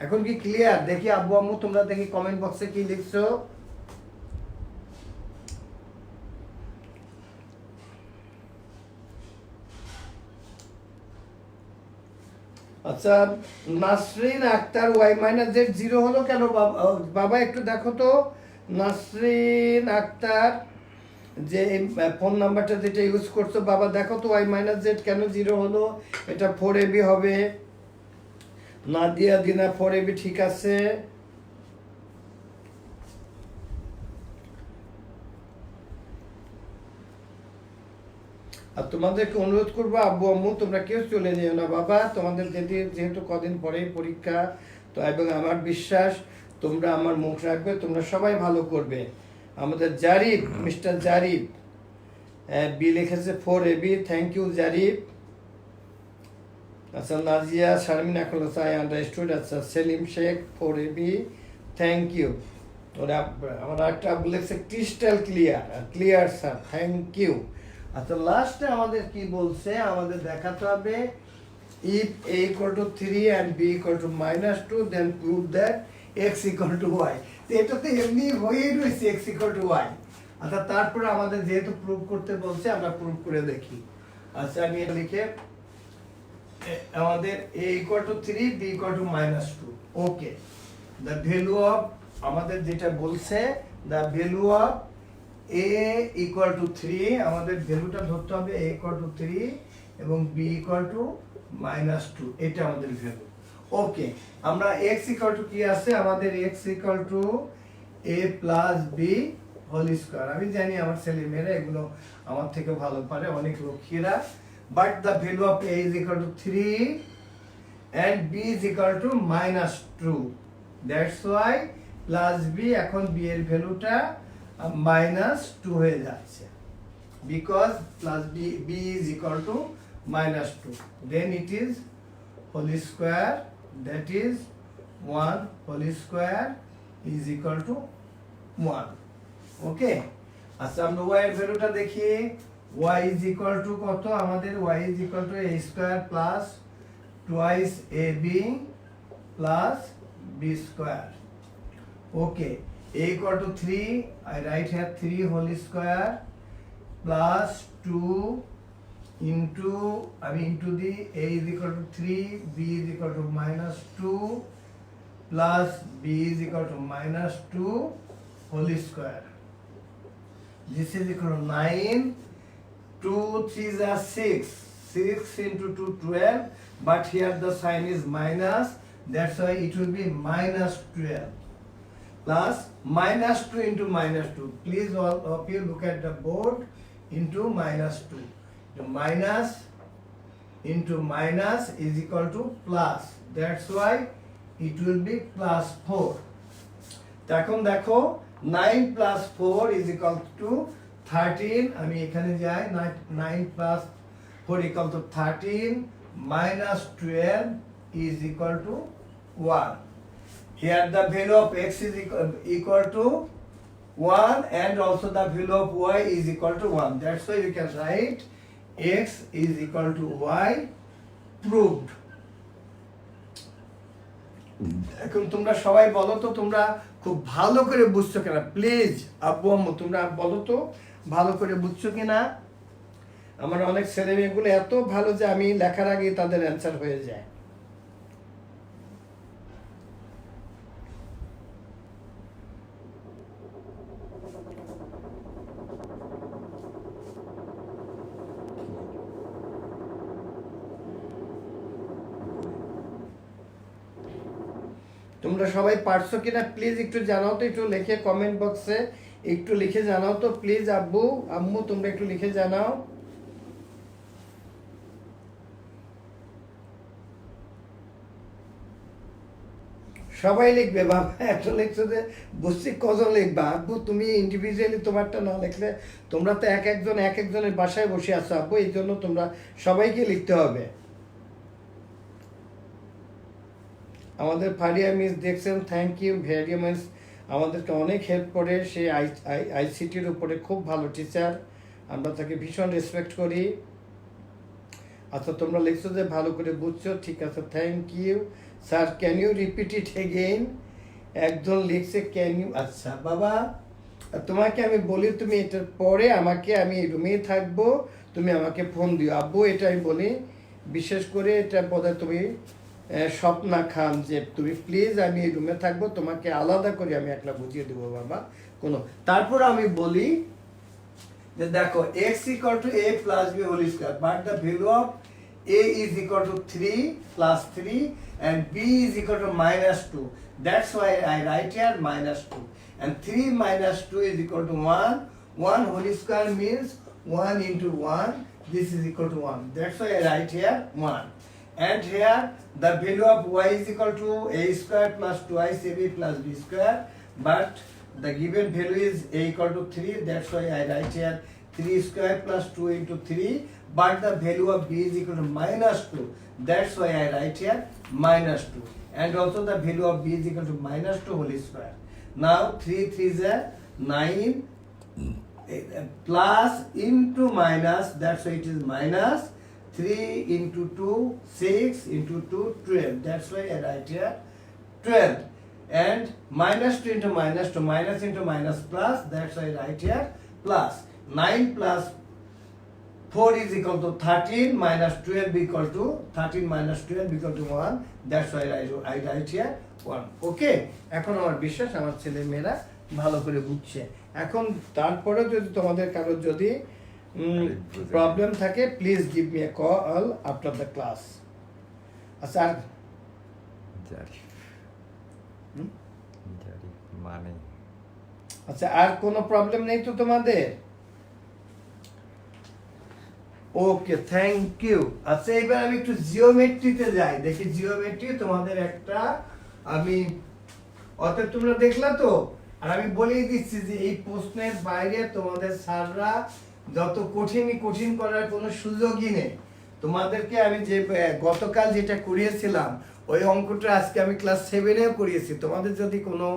Speaker 1: এখন কি ক্লিয়ার? দেখি আব্বু আম্মু তোমরা দেখি কমেন্ট বক্সে কি লিখছো। আচ্ছা, Nasrin Akhtar y minus z 0 হলো কেন বাবা, একটু দেখো তো। নাসরিন আক্তার যে ফোন নাম্বারটা যেটা ইউজ করছো বাবা, দেখো তো y মাইনাস জেড কেন 0 হলো। এটা 4ab হবে। নাদিয়া দিনা 4ab, ঠিক আছে। আর তোমাদেরকে অনুরোধ করবো আব্বু আম্মু তোমরা কেউ চলে যেও না বাবা, তোমাদের যেহেতু কদিন পরেই পরীক্ষা, তো এবং আমার বিশ্বাস তোমরা আমার মুখ রাখবে, তোমরা সবাই ভালো করবে। আমাদের জারিফ, মিস্টার জারিফ বি লিখেছে 4ab, থ্যাংক ইউ জারিফ। আচ্ছা, নাজিয়া শারমিন আখলাস, আই আন্ডারস্টুড। আচ্ছা, Selim Sheikh 4ab, thank you. ওরা আমার একটা লিখছে crystal clear, clear sir, thank you. আচ্ছা, লাস্টে আমাদের কি বলছে, আমাদের দেখাতে হবে if a equal to 3 and b equal to -2, then prove that x equal to y। এটা তো এমনি হয়েই রয়েছে x equal to y। আচ্ছা, তারপরে আমাদের যেহেতু প্রুভ করতে বলছে, আমরা প্রুভ করে দেখি। আচ্ছা, আমি এটা লিখে আমাদের a equal to 3, b equal to -2। Okay, the value of, আমাদের যেটা বলছে the value of a equal to 3, আমাদের ভ্যালুটা ধরতে হবে a equal to 3 এবং b equal to -2, এটা আমাদের ভ্যালু। ওকে, আমরা x equal to কি আছে, আমাদের x equal to a plus b whole square. আমি জানি আমার ছেলে মেয়েরা এগুলো আমার থেকে ভালো পারে, অনেক লক্ষ্মীরা। But the value of a is equal to 3 and b is equal to -2, that's why plus b, এখন b এর ভ্যালুটা -2 হয়ে যাচ্ছে, because plus b is equal to -2, then it is whole square, that is 1 whole square is equal to 1. ওকে, আচ্ছা আমরা y এর ভ্যালুটা দেখি। y is equal to কত আমাদের? y is equal to a square plus twice ab plus b square. Okay, a equal to 3, I write here 3 whole square plus 2 into the a is equal to 3, b is equal to -2 plus b is equal to -2 whole square. This is equal to 9, 2 3s are 6, 6 into 2 12, but here the sign is minus, that's why it will be -12 plus -2 into -2. Please all of you look at the board, into -2. The minus into minus is equal to plus, that's why it will be +4. এখন দেখো 9 plus 4 is equal to 13, আমি এখানে যাই, 9 plus 4 equal to 13, -12 is equal to 1. Here the value of x is equal to 1 and also the value of y is equal to 1. That's why you can write x is equal to y, proved. এখন তোমরা সবাই বলো তো তোমরা খুব ভালো করে বুঝছো কিনা, প্লিজ আব্বু আম্মু তোমরা বলো তো ভালো করে বুঝছো কিনা। আমার অনেক ছেলে মেয়েগুলো এত ভালো যে আমি লেখার আগে তাদের অ্যান্সার হয়ে যায়। তোমরা সবাই পারছো কিনা প্লিজ একটু জানাও তো, একটু লিখে কমেন্ট বক্সে একটু লিখে জানাও তো প্লিজ। আব্বু আম্মু তোমরা একটু লিখে জানাও। সবাই লিখবে বাবা, একটা লিখছো যে বুঝছি কজন লিখবা। আব্বু তুমি ইন্ডিভিজুয়ালি তোমারটা না লিখলে, তোমরা তো এক একজনের বাসায় বসে আছো আব্বু, এই জন্য তোমরা সবাইকে লিখতে হবে। আমাদের ফারিয়া মিস দেখছেন, থ্যাংক ইউ ভেরি মাচ, আমাদেরকে অনেক হেল্প করে। সে আইসিটির উপরে খুব ভালো টিচার, আমরা তাকে ভীষণ রেসপেক্ট করি। আচ্ছা তোমরা লিখছো যে ভালো করে বুঝছো, ঠিক আছে, thank you sir. Can you repeat it again? একজন লিখছে ক্যান ইউ। আচ্ছা বাবা, তোমাকে আমি বলি তুমি এটার পরে আমাকে, আমি রুমেই থাকবো, তুমি আমাকে ফোন দিও আব্বু, এটা আমি বলি। বিশেষ করে এটা বোধহয় তুমি স্বপ্না খান, যে তুমি প্লিজ আমি এই রুমে থাকবো, তোমাকে আলাদা করে আমি একলা বুঝিয়ে দেবো বাবা কোনো। তারপর আমি বলি যে দেখো x equal to a plus b whole square, but the value of a is equal to 3 plus 3 and b is equal to -2. That's why I write here -2. And 3 minus 2 is equal to 1. 1 whole square means 1 into 1. This is equal to 1. That's why I write here 1. And here the value of y is equal to a square plus twice ab plus b square, but the given value is a equal to 3, that's why I write here 3 square plus 2 into 3, but the value of b is equal to -2, that's why I write here -2, and also the value of b is equal to -2 whole square. Now 3 3s are 9 plus into minus, that's why it is minus 3 into 2 6 into 2 12, that's why I write here 12. And -2 into -2, minus into minus plus, that's why I write here plus. 9 plus 4 is equal to 13, minus 12 equal to 13 minus 12 equal to 1, that's why I write here 1. Okay, এখন আমার বিশ্বাস আমার ছেলে মেয়েরা ভালো করে বুঝছে। এখন তারপরে যদি তোমাদের কারোর যদি প্রবলেম থাকে please give me a call after the class. আচ্ছা আর
Speaker 2: জারি মানে
Speaker 1: আচ্ছা, আর কোনো প্রবলেম নেই তো তোমাদের? ওকে, থ্যাংক ইউ। আচ্ছা, এবার আমি একটু জিওমেট্রিতে যাই, দেখি জিওমেট্রি তোমাদের একটা আমি, অতএব তোমরা দেখলা তো। আর আমি বলেই দিচ্ছি যে এই প্রশ্নের বাইরে তোমাদের স্যাররা যত কঠিন করার কোনো সুযোগই নেই। তোমাদেরকে আমি যে গতকাল যেটা করিয়েছিলাম ওই অঙ্কটা আজকে আমি ক্লাস 7-এও করিয়েছি। তোমাদের যদি কোনো,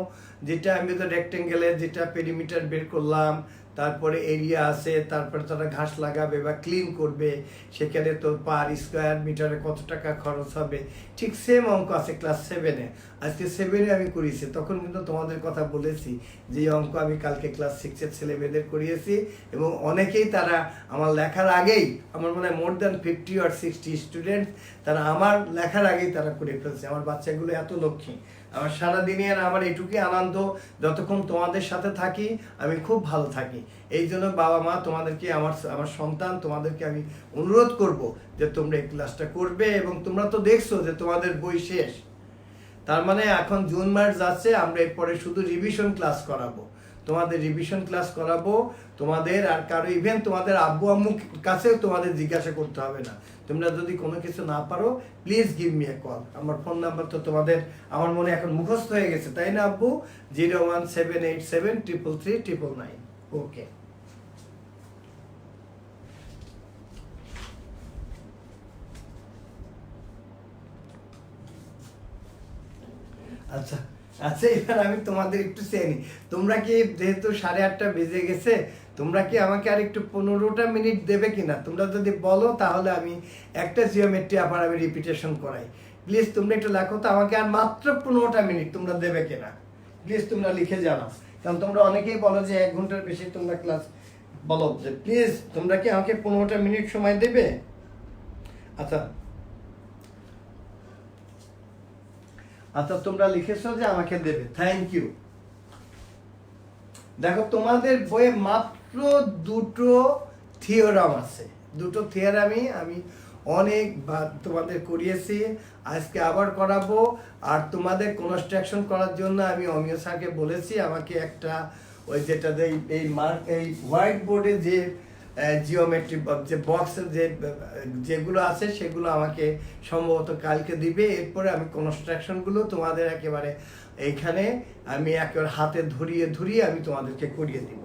Speaker 1: যেটা আমি তো রেক্টেঙ্গেলের যেটা পেরিমিটার বের করলাম, তারপরে এরিয়া আছে, তারপরে তারা ঘাস লাগাবে বা ক্লিন করবে, সেখানে তো পার স্কোয়ার মিটারে কত টাকা খরচ হবে, ঠিক সেম অঙ্ক আছে ক্লাস 7-এ। আজকে 7-এ আমি করিয়েছি, তখন কিন্তু তোমাদের কথা বলেছি যে এই অঙ্ক আমি কালকে ক্লাস 6-এর ছেলেমেয়েদের করিয়েছি, এবং অনেকেই তারা আমার লেখার আগেই, আমার মনে হয় মোর দ্যান 50 or 60 স্টুডেন্ট তারা আমার লেখার আগেই তারা করে ফেলছে। আমার বাচ্চাগুলো এত লক্ষ্মী। আমার সারাদিনের আমার এটুকুই আনন্দ, যতক্ষণ তোমাদের সাথে থাকি আমি খুব ভালো থাকি। এই জন্য বাবা মা তোমাদেরকে, আমার সন্তান তোমাদেরকে আমি অনুরোধ করব যে তোমরা এই ক্লাসটা করবে। এবং তোমরা তো দেখছো যে তোমাদের বই শেষ, তার মানে এখন জুন মাস যাচ্ছে, আমরা এরপরে শুধু রিভিশন ক্লাস করাবো, তোমাদের রিভিশন ক্লাস করাবো তোমাদের। আর কারো ইভেন তোমাদের আব্বু আম্মু কাছেও তোমাদের জিজ্ঞাসা করতে হবে না। তোমরা যদি কোনো কিছু না পারো, please give me a call. আমার ফোন নাম্বার তো তোমাদের আমার মনে এখন মুখস্থ হয়ে গেছে, তাই না আব্বু? 01787333999। ওকে, আচ্ছা আচ্ছা, এবার আমি তোমাদের একটু চেয়ে নিই। তোমরা কি, যেহেতু 8:30 বেজে গেছে, তোমরা কি আমাকে আর একটু 15টা মিনিট দেবে কিনা? তোমরা যদি বলো তাহলে আমি একটা জিওমেট্রি আবার আমি রিপিটেশন করাই। প্লিজ তোমরা একটু লেখো তো আমাকে আর মাত্র 15টা মিনিট তোমরা দেবে কিনা। প্লিজ তোমরা লিখে জানাও, কারণ তোমরা অনেকেই বলো যে 1 ঘন্টার বেশি তোমরা ক্লাস, বলো যে প্লিজ তোমরা কি আমাকে 15টা মিনিট সময় দেবে? আচ্ছা আচ্ছা, তোমরা লিখেছো যে আমাকে দেবে, থ্যাংক ইউ। দেখো তোমাদের বইয়ে মাত্র 2টো থিওরাম আছে, 2টো থিওরামই আমি অনেকবার তোমাদের করিয়েছি, আজকে আবার করাবো। আর তোমাদের কনস্ট্রাকশন করার জন্য আমি অমিয় স্যারকে বলেছি আমাকে একটা, ওই যেটা এই মার্ক, এই হোয়াইট বোর্ডে যে জিওমেট্রি যে বক্সের যেগুলো আছে সেগুলো আমাকে সম্ভবত কালকে দিবে। এরপরে আমি কনস্ট্রাকশনগুলো তোমাদের একেবারে এইখানে আমি একেবারে হাতে ধরিয়ে আমি তোমাদেরকে করিয়ে দিব।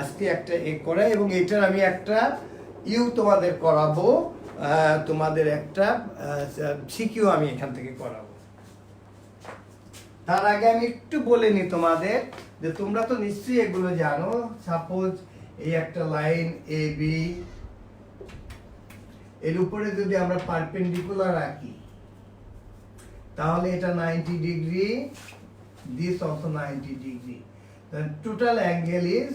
Speaker 1: আজকে একটা করা, এবং এটার আমি একটা তোমাদের করাবো, তোমাদের একটা সিকিউ আমি এখান থেকে করাবো। তার আগে আমি একটু বলে নি তোমাদের যে তোমরা তো নিশ্চয়ই এগুলো জানো। সাপোজ এই একটা লাইন এ বি, এর উপরে যদি আমরা পারপেন্ডিকুলার রাখি তাহলে এটা 90 degree, this also 90 degree, total angle is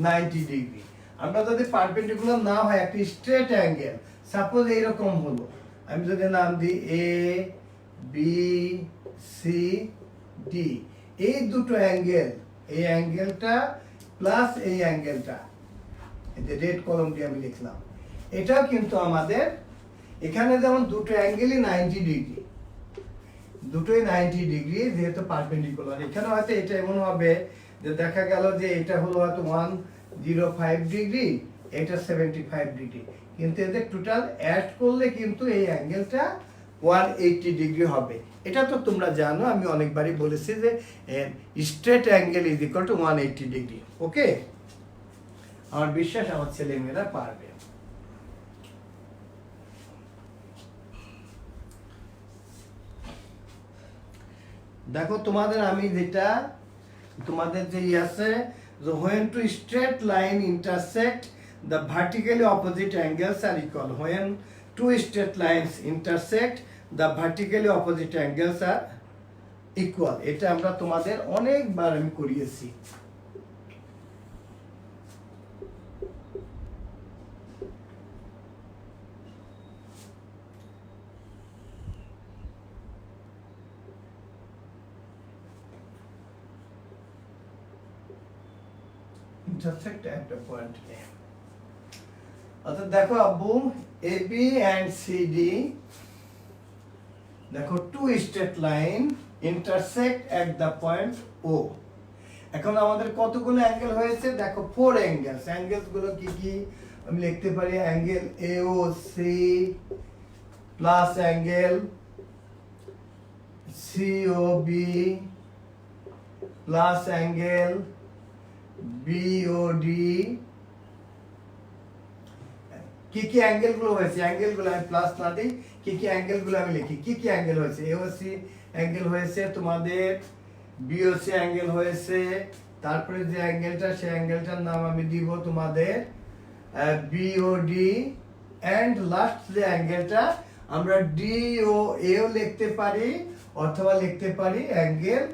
Speaker 1: 90 degree. আমরা যদি পারপেন্ডিকুলার না হয় একটা স্ট্রেট অ্যাঙ্গেল, সাপোজ এইরকম হলো, আমি যদি নাম দিই এ বি সি ডি, এই দুটো অ্যাঙ্গেল, এই অ্যাঙ্গেলটা প্লাস এই অ্যাঙ্গেলটা, এই যে রেড কলম দিয়ে আমি লিখলাম, এটাও কিন্তু আমাদের এখানে যেমন দুটো অ্যাঙ্গেলই 90 ডিগ্রি, দুটোই 90 ডিগ্রি যেহেতু পারপেন্ডিকুলার। এখানে হয়তো এটা এমন হবে যে দেখা গেল যে এটা হলো হয়তো 105 ডিগ্রি, এটা 75 ডিগ্রি, কিন্তু এদের টোটাল অ্যাড করলে কিন্তু এই অ্যাঙ্গেলটা 180 ডিগ্রি হবে। এটা তো তোমরা জানো, আমি অনেকবারই বলেছি যে straight angle is equal to 180 degree. Okay, আমার বিশ্বাস আমার ছেলেমেয়েরা পারবে। দেখো তোমাদের আমি যেটা, তোমাদের যে আছে যে when two straight line intersect the vertically opposite angles are equal, when two straight lines intersect the vertically opposite angles are equal, এটা আমরা তোমাদের অনেকবার আমি করিয়েছি। intersect at a point A. অর্থাৎ দেখো আব্বু, AB and CD, দেখো two straight line intersect at the point O, এখন আমাদের কতগুলো অ্যাঙ্গেল হয়েছে দেখো, 4 অ্যাঙ্গেলস। অ্যাঙ্গেলস গুলো কি কি আমি লিখতে পারি, angle AOC plus angle COB plus angle BOD. কি কি অ্যাঙ্গেল গুলো হয়েছে, অ্যাঙ্গেল গুলো আমি প্লাস না দিই, কি কি অ্যাঙ্গেল গুলো আমি লিখি। কি কি অ্যাঙ্গেল হয়েছে, এওসি অ্যাঙ্গেল হয়েছে তোমাদের, বিওসি অ্যাঙ্গেল হয়েছে, তারপরে যে অ্যাঙ্গেলটা সেই অ্যাঙ্গেলটার নাম আমি দিব তোমাদের বিওডি, এন্ড লাস্ট যে অ্যাঙ্গেলটা আমরা ডিওএও লিখতে পারি অথবা লিখতে পারি অ্যাঙ্গেল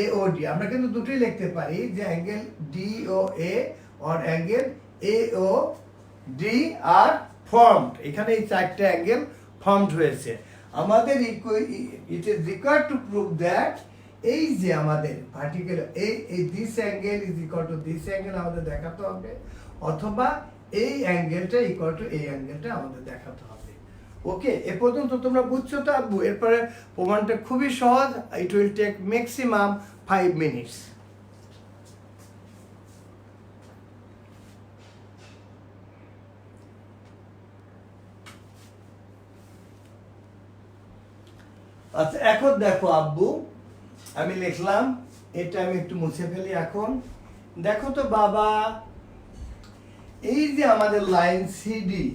Speaker 1: এওডি। আমরা কিন্তু দুটোই লিখতে পারি, যে angle DOA or angle AOD are formed. এখানে এই চারটে অ্যাঙ্গেল ফর্মড হয়েছে। আমাদের it is required to prove that এই যে আমাদের ভার্টিক্যাল এই this angle is equal to this angle আমাদের দেখাতে হবে, অথবা এই অ্যাঙ্গেলটা ইকুয়াল টু এই অ্যাঙ্গেলটা আমাদের দেখাতে হবে। ওকে, এ পর্যন্ত তোমরা বুঝছো তো আব্বু? এরপরে প্রমাণটা খুবই সহজ, it will take maximum 5 minutes. আচ্ছা, এখন দেখো আব্বু, আমি লিখলাম, এটা আমি একটু মুছে ফেলি। এখন দেখো তো বাবা, এই যে আমাদের লাইন সিডি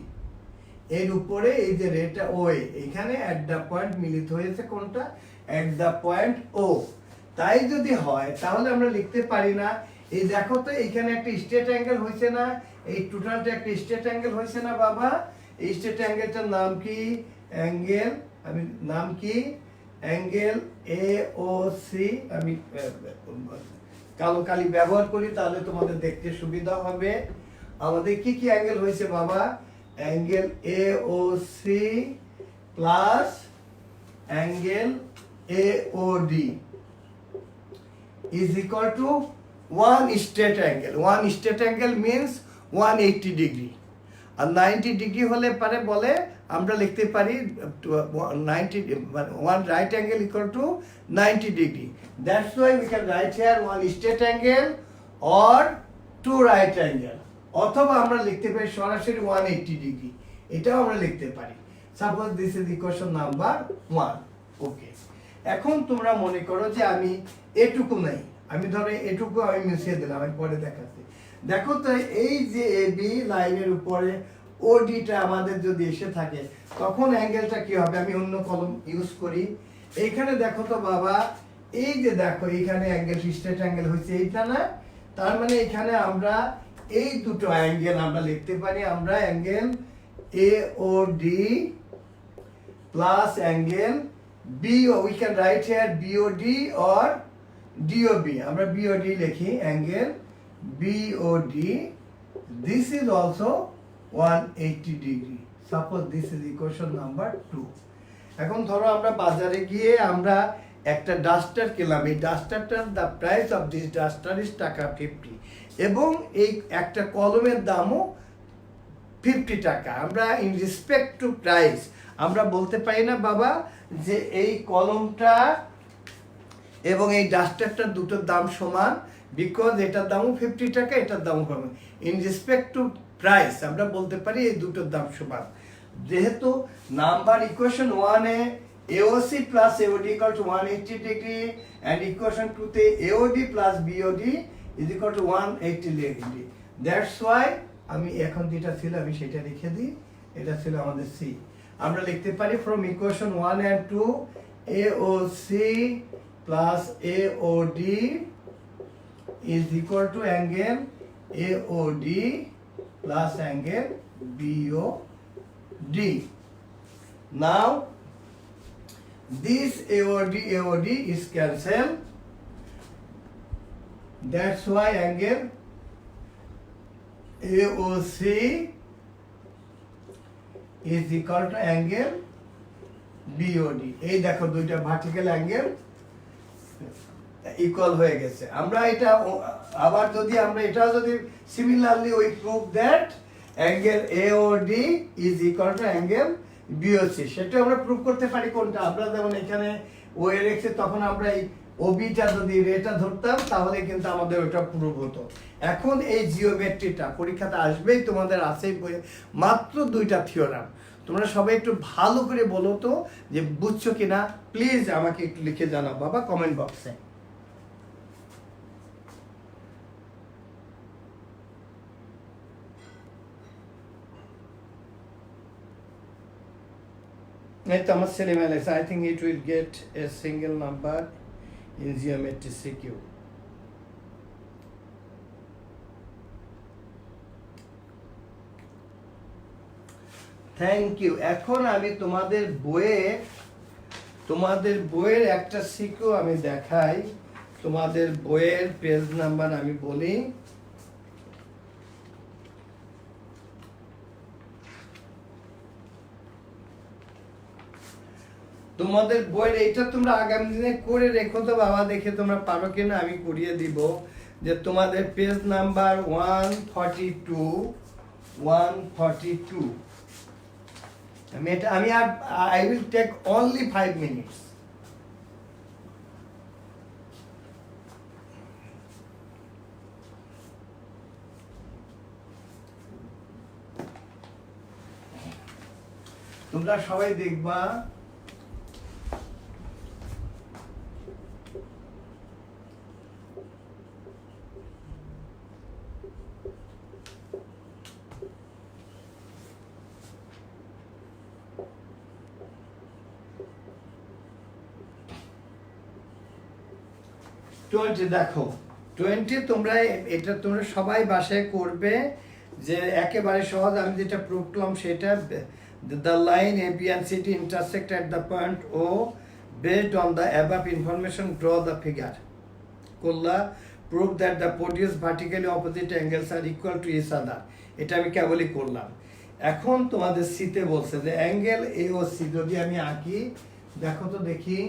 Speaker 1: এর উপরে এই যে রেটা ও, এখানে অ্যাট দ্য পয়েন্ট মিলিত হয়েছে কোনটা, অ্যাট দ্য পয়েন্ট ও। তাই যদি হয় তাহলে আমরা লিখতে পারি না, এই দেখো তো এখানে একটা স্ট্রেট অ্যাঙ্গেল হয়েছে না, এই টোটালটা একটা স্ট্রেট অ্যাঙ্গেল হয়েছে না বাবা। এই স্ট্রেট অ্যাঙ্গেলটার নাম কি, অ্যাঙ্গেল, আমি নাম কি, অ্যাঙ্গেল এওসি। আমি কালো কালি ব্যবহার করি তাহলে তোমাদের দেখতে সুবিধা হবে। আমাদের কি কি অ্যাঙ্গেল হয়েছে বাবা, angle AOC plus angle AOD is equal to one straight angle. One straight angle means 180 degree. R 90 degree হলে পারে বলে আমরা লিখতে পারি 90, one right angle equal to 90 degree. That's why we can write here one straight angle or two right angle. অথবা আমরা লিখতে পারি সরাসরি 180 ডিগ্রি, এটাও আমরা লিখতে পারি। Suppose this is equation number 1। ওকে, এখন তোমরা মনে করো যে আমি এটুকু নাই, আমি ধরো এটুকু আমি মিশিয়ে দিলাম, আমি পরে দেখাচ্ছি। দেখো তো এই যে এবি লাইনের উপরে ওডিটা আমাদের যদি এসে থাকে তখন অ্যাঙ্গেলটা কি হবে, আমি অন্য কলম ইউজ করি। এইখানে দেখো তো বাবা, এই যে দেখো এখানে অ্যাঙ্গেল স্ট্রেট অ্যাঙ্গেল হয়েছে এইটা না, তার মানে এখানে আমরা এই দুটো অ্যাঙ্গেল আমরা লিখতে পারি, আমরা angle AOD plus angle BO, we can write here BOD or DOB. আমরা BOD লিখি, angle BOD. This is also 180 degree. Suppose this is equation number 2. এখন ধরো আমরা বাজারে গিয়ে আমরা একটা ডাস্টার কিনলাম, এই ডাস্টারটার the price of this duster is টাকা 50, এবং এই একটা কলমের দামও 50 টাকা। আমরা ইন রেসপেক্ট টু প্রাইস আমরা বলতে পারি না বাবা যে এই কলমটা এবং এই ডাস্টারটার দুটোর দাম সমান, বিকজ এটার দামও 50 টাকা, এটার দামও সমান। ইন রেসপেক্ট টু প্রাইস আমরা বলতে পারি এই দুটোর দাম সমান। যেহেতু নাম্বার ইকুয়েশন 1 এ AOC plus AOD equal to 180 degree and equation 2 তে AOD plus BOD is equal to 180 degree. That's why আমি এখন যেটা ছিল আমি সেটা লিখে দিই, এটা ছিল আমাদের সি। আমরা লিখতে পারি from equation 1 and 2 AOC plus AOD is equal to angle AOD plus angle BOD. Now this AOD is cancelled. That's why angle AOC is equal to angle BOD. এই দেখো দুইটা ভার্টিক্যাল অ্যাঙ্গেল ইকুয়াল হয়ে গেছে। আমরা এটা আবার যদি আমরা এটাও যদি similarly we prove that angle AOD is equal to angle BOC, সেটা আমরা প্রুভ করতে পারি কোনটা। আমরা যেমন এখানে ও এর এক্সে তখন আমরা এই ওবিটা যদি এটা ধরতাম তাহলে কিন্তু আমাদের ওটা প্রুভ হতো। এখন এই জিওমেট্রিটা পরীক্ষাতে আসবেই, তোমাদের আছেই মাত্র 2টা থিওরাম। তোমরা সবাই একটু ভালো করে বলো তো যে বুঝছো কিনা, প্লিজ আমাকে একটু লিখে জানাও বাবা কমেন্ট বক্সে। এই তো আমার ছেলে মেয়ে লেখছে, I think it will get a single number in geometry CQ. Thank you. এখন আমি তোমাদের বইয়ের একটা সিকিউ আমি দেখাই। তোমাদের বইয়ের পেজ নাম্বার আমি বলি, তোমাদের বইয়ের এইটা তোমরা আগামী দিনে করে রেখো তো বাবা, দেখে তোমরা পারো কিনা আমি করিয়ে দিব। যে তোমাদের পেজ নাম্বার 142 আমি আর I will take only 5 minutes. তোমরা সবাই দেখবা। দেখো 20 তোমরা এটা তোমরা সবাই বাসায় করবে, যে একেবারে সহজ। আমি যেটা প্রুভ করলাম সেটা, the line AB and CD intersect at the point O, based on the above information draw the figure করলা। prove that the produced vertically opposite angles are equal to each other, এটা আমি কেবলই করলাম। এখন তোমাদের সিতে বলছে যে অ্যাঙ্গেল এ ও সি যদি আমি আঁকি, দেখো তো দেখি।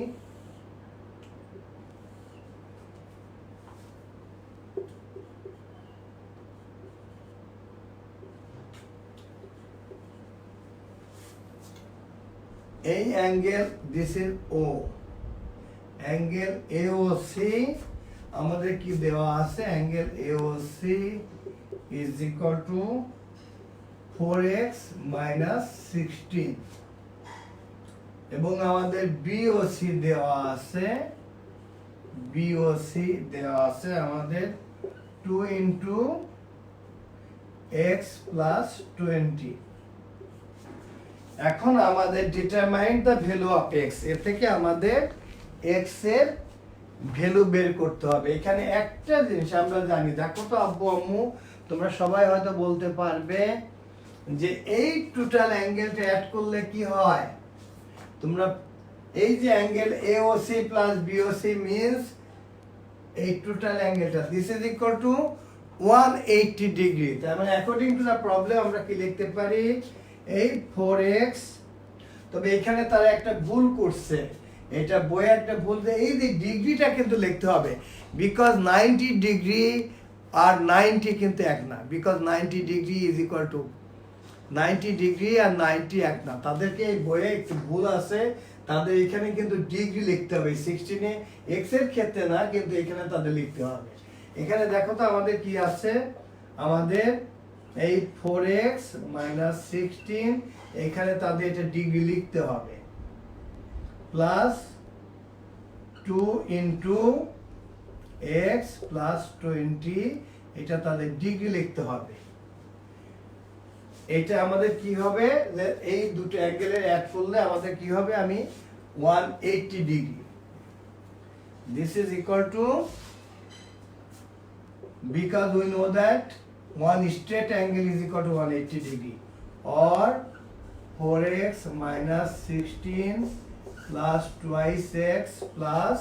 Speaker 1: এই angle, this is O, angle AOC আমাদের কি দেওয়া আছে, angle AOC is equal to 4x - 16, এবং আমাদের বিওসি দেওয়া আছে, আমাদের 2 × x + 20। এখন আমাদের determine the value of x, এর থেকে আমাদের x এর ভ্যালু বের করতে হবে। এখানে একটা জিনিস আমরা জানি, দেখো তো আব্বু আম্মু তোমরা সবাই হয়তো বলতে পারবে যে এই টোটাল অ্যাঙ্গেলটা অ্যাড করলে কি হয়। তোমরা এই যে angle AOC plus BOC means এই টোটাল অ্যাঙ্গেলটা, this is equal to 180 degree. তার মানে অ্যাকর্ডিং টু দ্য প্রবলেম আমরা কি লিখতে পারি, এই 4x, তবে এখানে তারা একটা ভুল করছে, এটা বইয়ে একটা ভুল, এই যে ডিগ্রিটা কিন্তু লিখতে হবে, বিকজ 90 ডিগ্রি আর 90 কিন্তু এক না, because 90 degree is equal to 90 degree আর 90 এক না। তাদেরকে এই বইয়ে একটু ভুল আছে, তাদের এখানে কিন্তু ডিগ্রি লিখতে হবে, 16 এক্স এর ক্ষেত্রে না, কিন্তু এখানে তাদের লিখতে হবে। এখানে দেখো তো আমাদের কি আছে, আমাদের এই 4x - 16, এখানে তাদের এটা ডিগ্রি লিখতে হবে, প্লাস 2 × x + 20, এটা তাদের ডিগ্রি লিখতে হবে। এটা আমাদের কি হবে, যে এই দুটো অ্যাঙ্গেলের অ্যাড করলে আমাদের কি হবে, আমি 180 degree, this is equal two, because we know that one straight angle is equal to 180 degree, or 4x - 16 plus twice x plus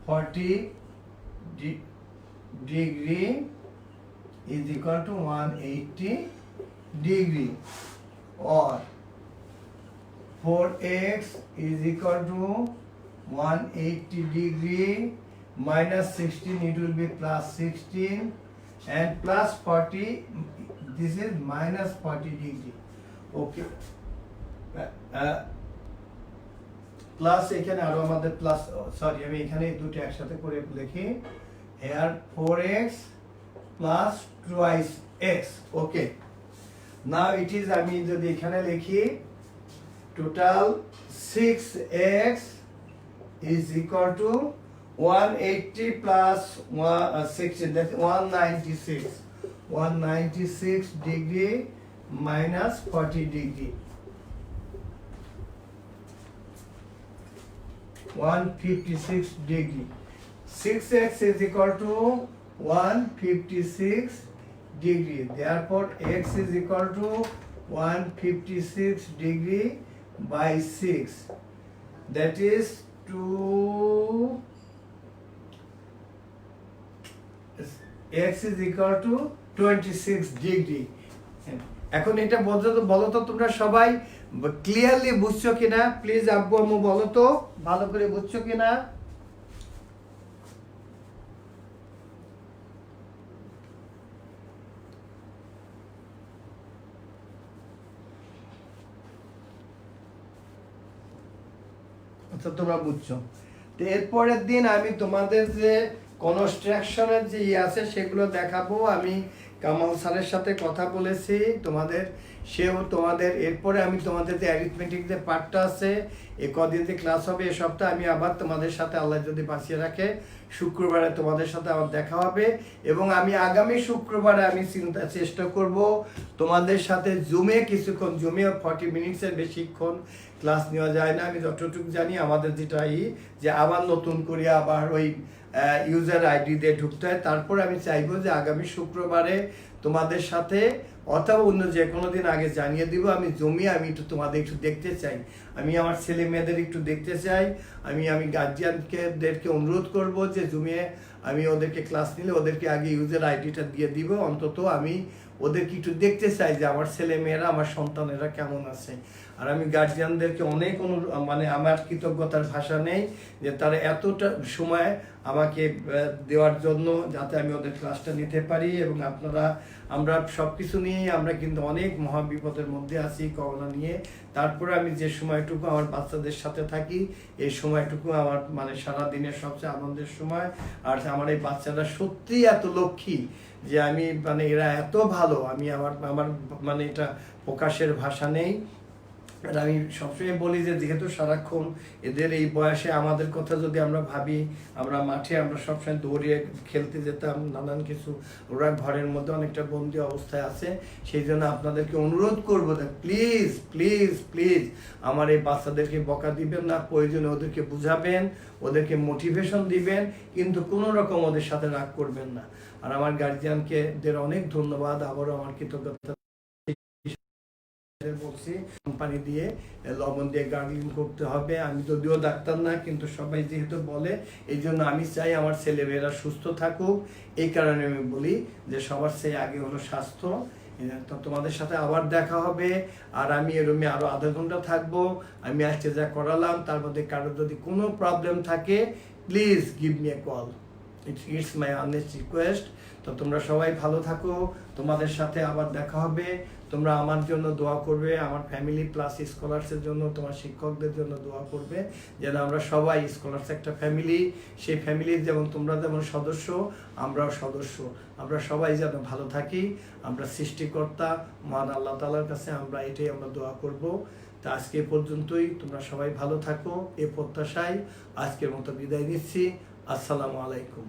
Speaker 1: 40 degree is equal to 180 degree, or 4x is equal to 180 degree minus 16, it will be plus 16, and plus 40, this is minus 40 degree, okay, plus এখানে আরো আমাদের plus, sorry আমি এখানে দুটো একসাথে করে লিখি, here 4x plus twice x. Okay, now it is, আমি যদি এখানে লিখি total 6x is equal to 180 plus 16, that's 196 degree minus 40 degree, 156 degree. 6x is equal to 156 degree. Therefore, x is equal to 156 degree by 6. That is 2. X is equal to 26 degree. এখন এটা বলো তো তোমরা সবাই ক্লিয়ারলি বুঝছো কিনা? Please আব্বু আম্মু বলো তো ভালো করে বুঝছো কিনা? আচ্ছা, তোমরা বুঝছো। তো এরপরের দিন আমি তোমাদের যে কনস্ট্রাকশনের যে আছে সেগুলো দেখাবো। আমি কামাল স্যারের সাথে কথা বলেছি তোমাদের, সেও তোমাদের, এরপরে আমি তোমাদের যে অ্যারিথমেটিক যে পার্টটা আছে এ কদিন যে ক্লাস হবে এ সপ্তাহে আমি আবার তোমাদের সাথে আল্লাহ যদি বাঁচিয়ে রাখে শুক্রবারে তোমাদের সাথে আমার দেখা হবে। এবং আমি আগামী শুক্রবারে আমি চেষ্টা করব তোমাদের সাথে জুমে কিছুক্ষণ, জুমে 40 মিনিটসের বেশিক্ষণ ক্লাস নেওয়া যায় না। আমি যতটুকু জানি আমাদের যেটা যে আবার নতুন করে আবার ওই ইউজার আইডি দিয়ে ঢুকতে হয়। তারপর আমি চাইবো যে আগামী শুক্রবারে তোমাদের সাথে অথবা অন্য যে কোনো দিন আগে জানিয়ে দিব আমি জমি, আমি একটু তোমাদের একটু দেখতে চাই, আমি আমার ছেলে মেয়েদের একটু দেখতে চাই। আমি গার্জিয়ানদেরকে অনুরোধ করব যে জমিয়ে আমি ওদেরকে ক্লাস নিলে ওদেরকে আগে ইউজার আইডিটা দিয়ে দিব, অন্তত আমি ওদেরকে একটু দেখতে চাই যে আমার ছেলে মেয়েরা, আমার সন্তানেরা কেমন আছে। আর আমি গার্জিয়ানদেরকে অনেক মানে আমার কৃতজ্ঞতার ভাষা নেই যে তারা এতটা সময় আমাকে দেওয়ার জন্য, যাতে আমি ওদের ক্লাসটা নিতে পারি। এবং আমরা সব কিছু নিয়েই আমরা কিন্তু অনেক মহা বিপদের মধ্যে আছি করোনা নিয়ে। তারপরে আমি যে সময়টুকু আমার বাচ্চাদের সাথে থাকি এই সময়টুকু আমার মানে সারাদিনের সবচেয়ে আনন্দের সময়। আর আমার এই বাচ্চারা সত্যি এত লক্ষ্মী যে আমি মানে এরা এত ভালো, আমি আমার মানে এটা প্রকাশের ভাষা নেই। আর আমি সবসময় বলি যে যেহেতু সারাক্ষণ এদের এই বয়সে আমাদের কথা যদি আমরা ভাবি, আমরা মাঠে আমরা সবসময় দৌড়িয়ে খেলতে যেতাম, নানান কিছু, ওরা ঘরের মধ্যে অনেকটা বন্দি অবস্থায় আছে। সেই জন্য আপনাদেরকে অনুরোধ করবো যে প্লিজ প্লিজ প্লিজ আমার এই বাচ্চাদেরকে বকা দিবেন না, প্রয়োজনে ওদেরকে বুঝাবেন, ওদেরকে মোটিভেশন দিবেন, কিন্তু কোনো রকম ওদের সাথে রাগ করবেন না। আর আমার গার্জিয়ানকে অনেক ধন্যবাদ, আবারও আমার কৃতজ্ঞতা বলছি। কোম্পানি দিয়ে লবণ দিয়ে গার্গলিং করতে হবে। আমি যদিও ডাক্তার না, কিন্তু সবাই যেহেতু বলে এই জন্য আমি চাই আমার ছেলেমেয়েরা সুস্থ থাকুক। এই কারণে আমি বলি যে সবার চেয়ে আগে হলো স্বাস্থ্য। তো তোমাদের সাথে আবার দেখা হবে। আর আমি এরমে আরো আধা ঘন্টা থাকবো। আমি আজকে যা করালাম তার মধ্যে কারো যদি কোনো প্রবলেম থাকে please give me a call, it's my honest request. তো তোমরা সবাই ভালো থাকো, তোমাদের সাথে আবার দেখা হবে। তোমরা আমার জন্য দোয়া করবে, আমার ফ্যামিলি প্লাস স্কলার্সের জন্য, তোমার শিক্ষকদের জন্য দোয়া করবে, যেন আমরা সবাই স্কলার্স একটা ফ্যামিলি, সেই ফ্যামিলির যেমন তোমরা যেমন সদস্য আমরাও সদস্য, আমরা সবাই যেন ভালো থাকি। আমরা সৃষ্টিকর্তা মহান আল্লাহ তাআলার কাছে এটাই আমরা দোয়া করব। তা আজকে পর্যন্তই, তোমরা সবাই ভালো থাকো এ প্রত্যাশায় আজকের মতো বিদায় নিচ্ছি। আসসালামু আলাইকুম।